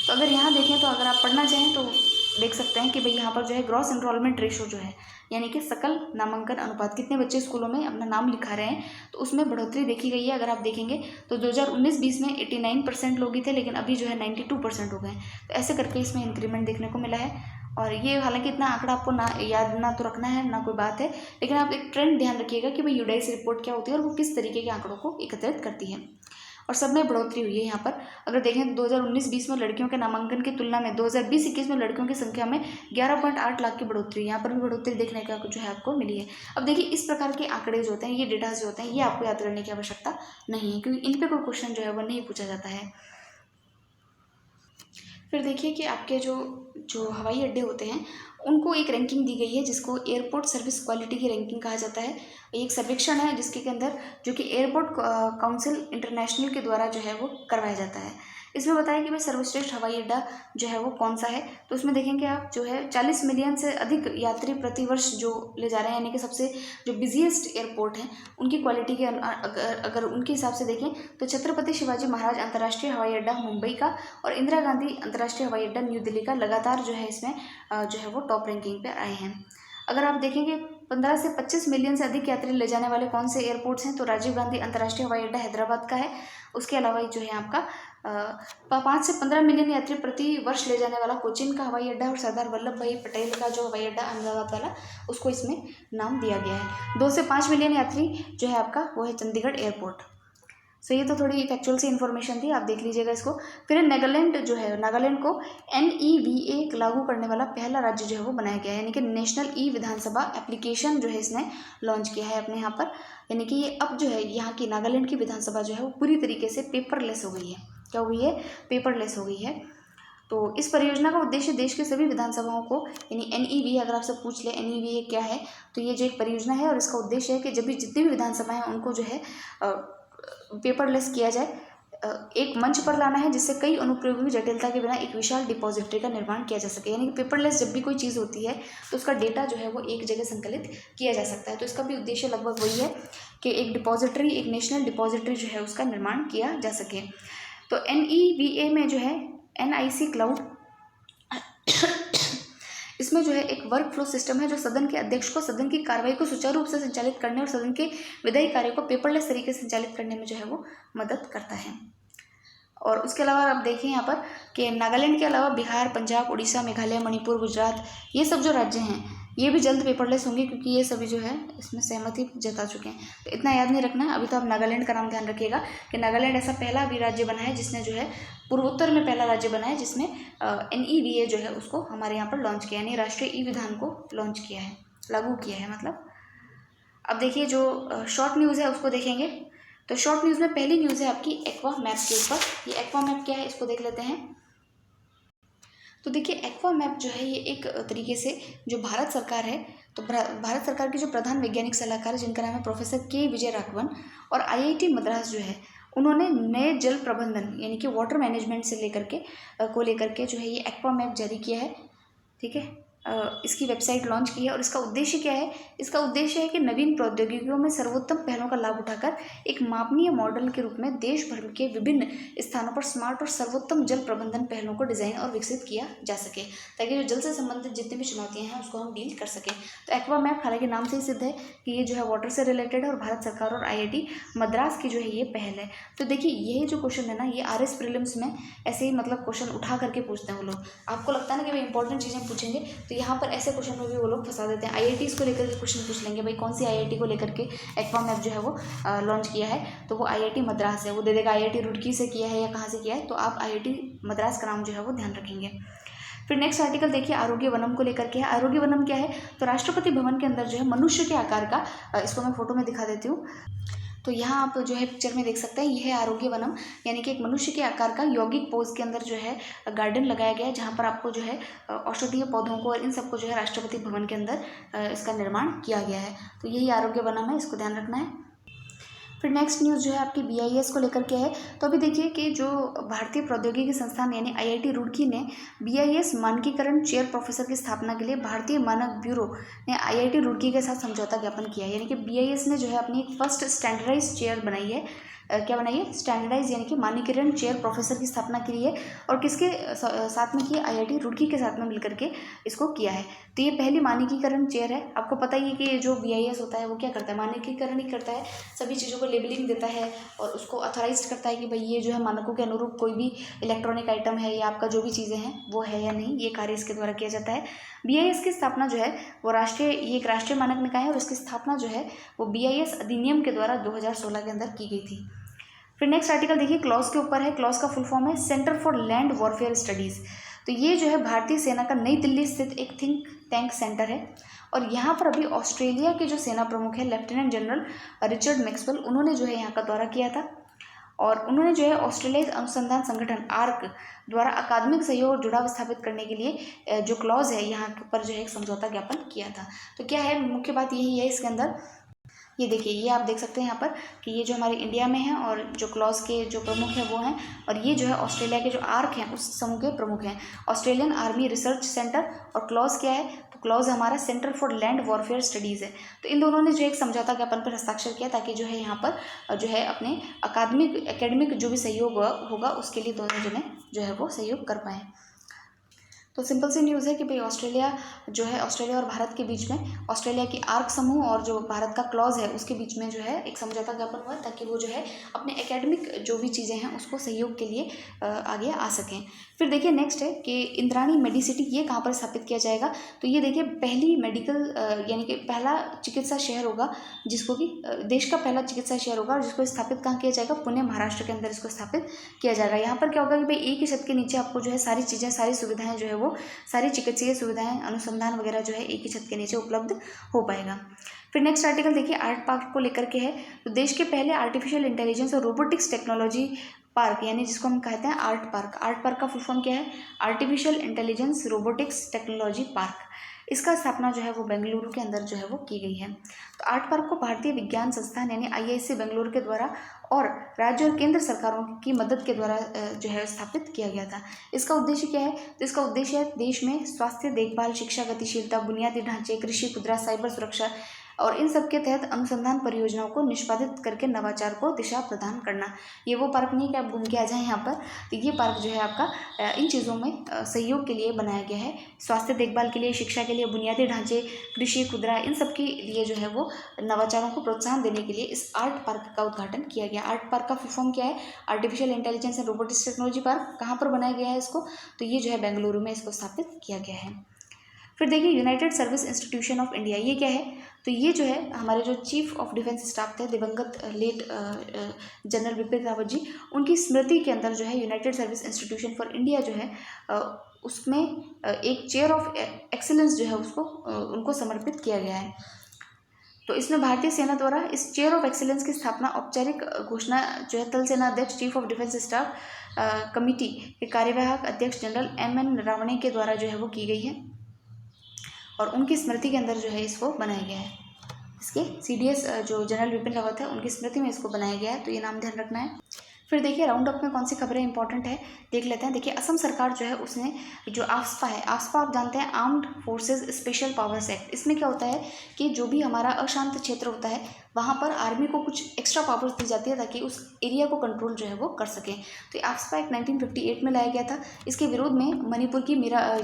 A: तो अगर यहाँ देखें तो अगर आप पढ़ना चाहें तो देख सकते हैं कि भाई यहाँ पर जो है ग्रॉस एनरोलमेंट रेशो जो है, यानी कि सकल नामांकन अनुपात, कितने बच्चे स्कूलों में अपना नाम लिखा रहे हैं, तो उसमें बढ़ोतरी देखी गई है। अगर आप देखेंगे तो 2019-20 में 89% लोग ही थे, लेकिन अभी जो है 92% हो गए हैं। तो ऐसे करके इसमें इंक्रीमेंट देखने को मिला है। और ये हालांकि इतना आंकड़ा आपको ना याद ना तो रखना है ना कोई बात है, लेकिन आप एक ट्रेंड ध्यान रखिएगा कि भाई यूडाइस रिपोर्ट क्या होती है और वो किस तरीके के आंकड़ों को एकत्रित करती है। और सब में बढ़ोतरी हुई है यहाँ पर। अगर देखें तो 2019-20 में लड़कियों के नामांकन की तुलना में 2020-21 में लड़कियों की संख्या में 11.8 लाख की बढ़ोतरी, यहाँ पर भी बढ़ोतरी देखने का जो है आपको मिली है। अब देखिए इस प्रकार के आंकड़े जो होते हैं, ये डेटा जो होते हैं, ये आपको याद करने की आवश्यकता नहीं है, क्योंकि इन पर कोई क्वेश्चन जो है वो नहीं पूछा जाता है। फिर देखिए कि आपके जो हवाई अड्डे होते हैं उनको एक रैंकिंग दी गई है जिसको एयरपोर्ट सर्विस क्वालिटी की रैंकिंग कहा जाता है। एक सर्वेक्षण है जिसके अंदर जो कि एयरपोर्ट काउंसिल इंटरनेशनल के द्वारा जो है वो करवाया जाता है। इसमें बताया कि भाई सर्वश्रेष्ठ हवाई अड्डा जो है वो कौन सा है, तो उसमें देखेंगे आप जो है 40 मिलियन से अधिक यात्री प्रतिवर्ष जो ले जा रहे हैं, यानी कि सबसे जो बिजिएस्ट एयरपोर्ट हैं उनकी क्वालिटी के अगर उनके हिसाब से देखें तो छत्रपति शिवाजी महाराज अंतर्राष्ट्रीय हवाई अड्डा मुंबई का और इंदिरा गांधी अंतर्राष्ट्रीय हवाई अड्डा न्यू दिल्ली का लगातार जो है इसमें जो है वो टॉप रैंकिंग पे आए हैं। अगर आप देखेंगे 15 से 25 मिलियन से अधिक यात्री ले जाने वाले कौन से एयरपोर्ट्स हैं, तो राजीव गांधी अंतर्राष्ट्रीय हवाई अड्डा हैदराबाद का है। उसके अलावा जो है आपका 5 से 15 मिलियन यात्री प्रति वर्ष ले जाने वाला कोचीन का हवाई अड्डा और सरदार वल्लभ भाई पटेल का जो हवाई अड्डा अहमदाबाद वाला, उसको इसमें नाम दिया गया है। 2 से 5 मिलियन यात्री जो है आपका वो है चंडीगढ़ एयरपोर्ट। सो ये तो थोड़ी फैक्चुअल सी इन्फॉर्मेशन थी, आप देख लीजिएगा इसको। फिर नागालैंड जो है, नागालैंड को NEVA लागू करने वाला पहला राज्य जो है वो बनाया गया है, यानी कि नेशनल ई विधानसभा एप्लीकेशन जो है इसने लॉन्च किया है अपने यहाँ पर, यानी कि ये अब जो है यहाँ की नागालैंड की विधानसभा जो है वो पूरी तरीके से पेपरलेस हो गई है। क्या हो गई है? पेपरलेस हो गई है। तो इस परियोजना का उद्देश्य देश के सभी विधानसभाओं को, यानी NEVA अगर आपसे पूछ ले NEVA क्या है, तो ये जो एक परियोजना है और इसका उद्देश्य है कि जब भी जितनी भी विधानसभाएं हैं उनको जो है पेपरलेस किया जाए, एक मंच पर लाना है जिससे कई अनुप्रयोगी जटिलता के बिना एक विशाल डिपॉजिटरी का निर्माण किया जा सके। यानी कि पेपरलेस जब भी कोई चीज़ होती है तो उसका डेटा जो है वो एक जगह संकलित किया जा सकता है। तो इसका भी उद्देश्य लगभग वही है कि एक डिपॉजिटरी, एक नेशनल डिपॉजिटरी जो है उसका निर्माण किया जा सके। तो NEVA में जो है NIC क्लाउड, इसमें जो है एक वर्क फ्लो सिस्टम है जो सदन के अध्यक्ष को सदन की कार्रवाई को सुचारू रूप से संचालित करने और सदन के विधायी कार्य को पेपरलेस तरीके से संचालित करने में जो है वो मदद करता है। और उसके अलावा आप देखें यहाँ पर कि नागालैंड के अलावा बिहार, पंजाब, उड़ीसा, मेघालय, मणिपुर, गुजरात, ये सब जो राज्य हैं ये भी जल्द पेपरलेस होंगे, क्योंकि ये सभी जो है इसमें सहमति जता चुके हैं। तो इतना याद नहीं रखना है, अभी तो आप नागालैंड का नाम ध्यान रखिएगा कि नागालैंड ऐसा पहला अभी राज्य बना है जिसने जो है पूर्वोत्तर में पहला राज्य बना है जिसने NEVA जो है उसको हमारे यहाँ पर लॉन्च किया, यानी राष्ट्रीय ई विधान को लॉन्च किया है, लागू किया है मतलब। अब देखिए जो शॉर्ट न्यूज़ है उसको देखेंगे। तो शॉर्ट न्यूज़ में पहली न्यूज़ है आपकी एक्वा मैप के ऊपर। ये एक्वा मैप क्या है इसको देख लेते हैं। तो देखिए एक्वा मैप जो है ये एक तरीके से जो भारत सरकार है, तो भारत सरकार के जो प्रधान वैज्ञानिक सलाहकार है जिनका नाम है प्रोफेसर K विजयराघवन, और IIT मद्रास जो है उन्होंने नए जल प्रबंधन यानी कि वाटर मैनेजमेंट से लेकर के जो है ये एक्वा मैप जारी किया है। ठीक है, इसकी वेबसाइट लॉन्च की है और इसका उद्देश्य क्या है? इसका उद्देश्य है कि नवीन प्रौद्योगिकियों में सर्वोत्तम पहलों का लाभ उठाकर एक मापनीय मॉडल के रूप में देश भर के विभिन्न स्थानों पर स्मार्ट और सर्वोत्तम जल प्रबंधन पहलों को डिजाइन और विकसित किया जा सके, ताकि जो जल से संबंधित जितनी भी चुनौतियां हैं उसको हम डील कर सकें। तो एक्वा मैप हालांकि नाम से ही सिद्ध है कि ये जो है वाटर से रिलेटेड है और भारत सरकार और IIT मद्रास की जो है ये पहल है। तो देखिए ये जो क्वेश्चन है ना, ये RS प्रीलिम्स में ऐसे ही मतलब क्वेश्चन उठा करके पूछते हैं वो लोग। आपको लगता है ना कि भाई इंपॉर्टेंट चीज़ें पूछेंगे, तो यहाँ पर ऐसे क्वेश्चन में भी वो लोग फंसा देते हैं। IITs को लेकर के क्वेश्चन पूछ लेंगे, भाई कौन सी IIT को लेकर के एक्वा मैप जो है वो लॉन्च किया है, तो वो IIT मद्रास है। वो दे देगा IIT रुड़की से किया है या कहाँ से किया है, तो आप IIT मद्रास का नाम जो है वो ध्यान रखेंगे। फिर नेक्स्ट आर्टिकल देखिए आरोग्य वनम को लेकर के है। आरोग्य वनम क्या है? तो राष्ट्रपति भवन के अंदर जो है मनुष्य के आकार का, इसको मैं फोटो में दिखा देती हूँ। तो यहाँ आप जो है पिक्चर में देख सकते हैं, ये है आरोग्य वनम, यानी कि एक मनुष्य के आकार का यौगिक पोज के अंदर जो है गार्डन लगाया गया है, जहाँ पर आपको जो है औषधीय पौधों को और इन सबको जो है राष्ट्रपति भवन के अंदर इसका निर्माण किया गया है। तो यही आरोग्य वनम है, इसको ध्यान रखना है। फिर नेक्स्ट न्यूज़ जो है आपकी BIS को लेकर के है। तो अभी देखिए कि जो भारतीय प्रौद्योगिकी संस्थान यानी IIT रुड़की ने BIS मानकीकरण चेयर प्रोफेसर की स्थापना के लिए भारतीय मानक ब्यूरो ने IIT रुड़की के साथ समझौता ज्ञापन किया है। यानी कि BIS ने जो है अपनी एक फर्स्ट स्टैंडर्डाइज चेयर बनाई है। क्या बनाई है? स्टैंडर्डाइज यानी कि मानकीकरण चेयर प्रोफेसर की स्थापना की है, और किसके साथ में की है? IIT रुड़की के साथ में मिलकर के इसको किया है। तो ये पहली मानकीकरण चेयर है। आपको पता ही है कि जो BIS होता है वो क्या करता है? मानकीकरण ही करता है, सभी चीज़ों को लेबलिंग देता है और उसको ऑथराइज करता है कि भाई ये जो है मानकों के अनुरूप कोई भी इलेक्ट्रॉनिक आइटम है या आपका जो भी चीज़ें हैं वो है या नहीं, ये कार्य इसके द्वारा किया जाता है। BIS की स्थापना जो है वो ये एक राष्ट्रीय मानक निकाय है और इसकी स्थापना जो है वो BIS अधिनियम के द्वारा 2016 के अंदर की गई थी। फिर नेक्स्ट आर्टिकल देखिए क्लॉज के ऊपर है। क्लॉज का फुल फॉर्म है centre for land warfare studies. तो ये जो है भारतीय सेना का नई दिल्ली स्थित एक थिंक टैंक सेंटर है, और यहाँ पर अभी ऑस्ट्रेलिया के जो सेना प्रमुख है लेफ्टिनेंट जनरल रिचर्ड मैक्सवेल, उन्होंने जो है यहाँ का दौरा किया था, और उन्होंने जो है ऑस्ट्रेलियाई अनुसंधान संगठन आर्क द्वारा अकादमिक सहयोग और जुड़ाव स्थापित करने के लिए जो क्लॉज है यहाँ पर जो है एक समझौता ज्ञापन किया था। तो क्या है मुख्य बात यही है इसके अंदर ये देखिए, ये आप देख सकते हैं यहाँ पर कि ये जो हमारे इंडिया में है और जो क्लॉज के जो प्रमुख हैं वो हैं, और ये जो है ऑस्ट्रेलिया के जो आर्क हैं उस समूह के प्रमुख हैं। ऑस्ट्रेलियन आर्मी रिसर्च सेंटर, और क्लॉज क्या है, तो क्लॉज हमारा centre for land warfare studies है। तो इन दोनों ने जो एक समझौता ज्ञापन पर हस्ताक्षर किया ताकि जो है यहाँ पर जो है अपने एकेडमिक जो भी सहयोग होगा उसके लिए दोनों जने जो है वो सहयोग कर पाएँ। तो सिंपल सी न्यूज़ है कि भाई ऑस्ट्रेलिया जो है, ऑस्ट्रेलिया और भारत के बीच में, ऑस्ट्रेलिया की आर्क समूह और जो भारत का क्लॉज है उसके बीच में जो है एक समझौता ज्ञापन हुआ ताकि वो जो है अपने एकेडमिक जो भी चीज़ें हैं उसको सहयोग के लिए आगे आ सकें। फिर देखिए नेक्स्ट है कि इंद्राणी मेडिसिटी, ये कहाँ पर स्थापित किया जाएगा, तो ये देखिए पहली मेडिकल यानी कि पहला चिकित्सा शहर होगा जिसको कि देश का पहला चिकित्सा शहर होगा, और जिसको स्थापित कहाँ किया जाएगा, पुणे महाराष्ट्र के अंदर इसको स्थापित किया जाएगा। यहाँ पर क्या होगा कि भाई एक ही छत के नीचे आपको जो है सारी चीज़ें, सारी सुविधाएं जो है वो, सारी चिकित्सीय सुविधाएं, अनुसंधान वगैरह जो है एक ही छत के नीचे उपलब्ध हो पाएगा। फिर नेक्स्ट आर्टिकल देखिए आर्ट पार्क को लेकर के है। तो देश के पहले आर्टिफिशियल इंटेलिजेंस और रोबोटिक्स टेक्नोलॉजी पार्क, यानी जिसको हम कहते हैं आर्ट पार्क, आर्ट पार्क का फुल फॉर्म क्या है, artificial intelligence robotics technology park, इसका स्थापना जो है वो बेंगलुरु के अंदर जो है वो की गई है। तो आर्ट पार्क को भारतीय विज्ञान संस्थान यानी IISc बेंगलुरु के द्वारा और राज्य और केंद्र सरकारों की मदद के द्वारा जो है स्थापित किया गया था। इसका उद्देश्य क्या है, तो इसका उद्देश्य है देश में स्वास्थ्य देखभाल, शिक्षा, गतिशीलता, बुनियादी ढांचे, कृषि, खुदरा, साइबर सुरक्षा और इन सब के तहत अनुसंधान परियोजनाओं को निष्पादित करके नवाचार को दिशा प्रदान करना। ये वो पार्क नहीं कि आप घूम के आ जाएं यहाँ पर, तो ये पार्क जो है आपका इन चीज़ों में सहयोग के लिए बनाया गया है, स्वास्थ्य देखभाल के लिए, शिक्षा के लिए, बुनियादी ढांचे, कृषि, खुदरा, इन सब के लिए जो है वो नवाचारों को प्रोत्साहन देने के लिए इस आर्ट पार्क का उद्घाटन किया गया। आर्ट पार्क का फुल फॉर्म क्या है, artificial intelligence and robotics technology park. कहाँ पर बनाया गया है इसको, तो ये जो है बेंगलुरु में इसको स्थापित किया गया है। फिर देखिए United service institution of India, ये क्या है, तो ये जो है हमारे जो चीफ ऑफ डिफेंस स्टाफ थे दिवंगत लेट जनरल बिपिन रावत जी, उनकी स्मृति के अंदर जो है United service institution for India जो है उसमें एक चेयर ऑफ एक्सीलेंस जो है उसको उनको समर्पित किया गया है। तो इसमें भारतीय सेना द्वारा इस चेयर ऑफ एक्सीलेंस की स्थापना औपचारिक घोषणा जो है थल सेना अध्यक्ष chief of defence staff committee के कार्यवाहक अध्यक्ष जनरल MN रावणे के द्वारा जो है वो की गई है, और उनकी स्मृति के अंदर जो है इसको बनाया गया है। इसके CDS जो जनरल बिपिन रावत है उनकी स्मृति में इसको बनाया गया है, तो ये नाम ध्यान रखना है। फिर देखिए राउंड अप में कौन सी खबरें इंपॉर्टेंट है देख लेते हैं। देखिए असम सरकार जो है उसने जो AFSPA है, AFSPA आप जानते हैं armed forces special powers act, इसमें क्या होता है कि जो भी हमारा अशांत क्षेत्र होता है वहाँ पर आर्मी को कुछ एक्स्ट्रा पावर्स दी जाती है ताकि उस एरिया को कंट्रोल जो है वो कर सकें। तो AFSPA एक्ट 1958 में लाया गया था। इसके विरोध में मणिपुर की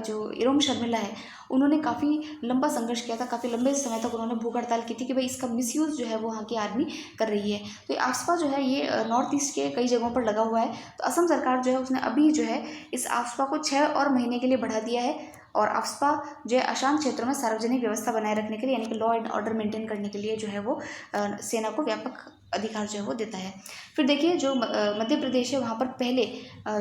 A: जो इरोम शर्मिला है उन्होंने काफ़ी लंबा संघर्ष किया था, काफ़ी लंबे समय तक उन्होंने भूख हड़ताल की थी कि भाई इसका मिसयूज़ जो है वो वहाँ की आर्मी कर रही है। तो AFSPA जो है ये नॉर्थ ईस्ट के कई जगहों पर लगा हुआ है। तो असम सरकार जो है उसने अभी जो है इस AFSPA को 6 और महीने के लिए बढ़ा दिया है, और AFSPA जो है अशांत क्षेत्रों में सार्वजनिक व्यवस्था बनाए रखने के लिए यानी कि लॉ एंड ऑर्डर मेंटेन करने के लिए जो है वो सेना को व्यापक अधिकार जो है वो देता है। फिर देखिए जो मध्य प्रदेश है वहाँ पर पहले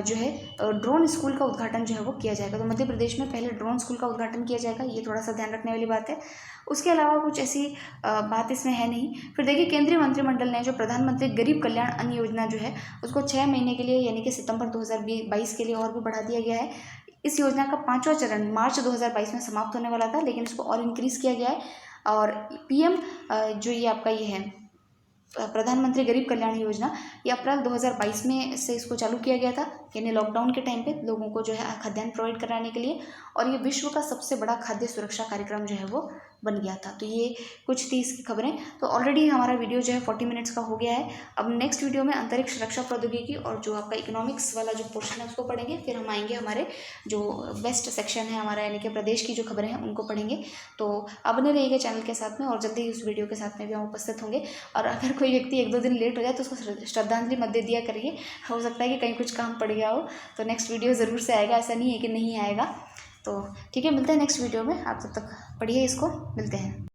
A: जो है ड्रोन स्कूल का उद्घाटन जो है वो किया जाएगा। तो मध्य प्रदेश में पहले ड्रोन स्कूल का उद्घाटन किया जाएगा, ये थोड़ा सा ध्यान रखने वाली बात है। उसके अलावा कुछ ऐसी बात इसमें है नहीं। फिर देखिए केंद्रीय मंत्रिमंडल ने जो प्रधानमंत्री गरीब कल्याण अन्न योजना जो है उसको 6 महीने के लिए यानी कि सितंबर 2022 के लिए और भी बढ़ा दिया गया है। इस योजना का 5वां चरण मार्च 2022 में समाप्त होने वाला था, लेकिन इसको और इंक्रीज़ किया गया है। और PM जो ये आपका ये है प्रधानमंत्री गरीब कल्याण योजना, ये अप्रैल 2022 में से इसको चालू किया गया था, यानी लॉकडाउन के टाइम पे लोगों को जो है खाद्यान्न प्रोवाइड कराने के लिए, और ये विश्व का सबसे बड़ा खाद्य सुरक्षा कार्यक्रम जो है वो बन गया था। तो ये कुछ थी इसकी खबरें। तो ऑलरेडी हमारा वीडियो जो है 40 मिनट्स का हो गया है। अब नेक्स्ट वीडियो में अंतरिक्ष रक्षा प्रौद्योगिकी और जो आपका इकोनॉमिक्स वाला जो पोर्शन है उसको पढ़ेंगे। फिर हम आएंगे हमारे जो बेस्ट सेक्शन है हमारा यानी कि प्रदेश की जो खबरें हैं उनको पढ़ेंगे। तो अब बने रहिएगा चैनल के साथ में, और जल्दी ही उस वीडियो के साथ में भी हम उपस्थित होंगे। और अगर कोई व्यक्ति 1-2 दिन लेट हो जाए तो उसको श्रद्धांजलि मत दे दिया करिए, हो सकता है कि कहीं कुछ काम पड़ गया हो। तो नेक्स्ट वीडियो ज़रूर से आएगा, ऐसा नहीं है कि नहीं आएगा। तो ठीक है, मिलते हैं नेक्स्ट वीडियो में। आप तब तक पढ़िए इसको, मिलते हैं।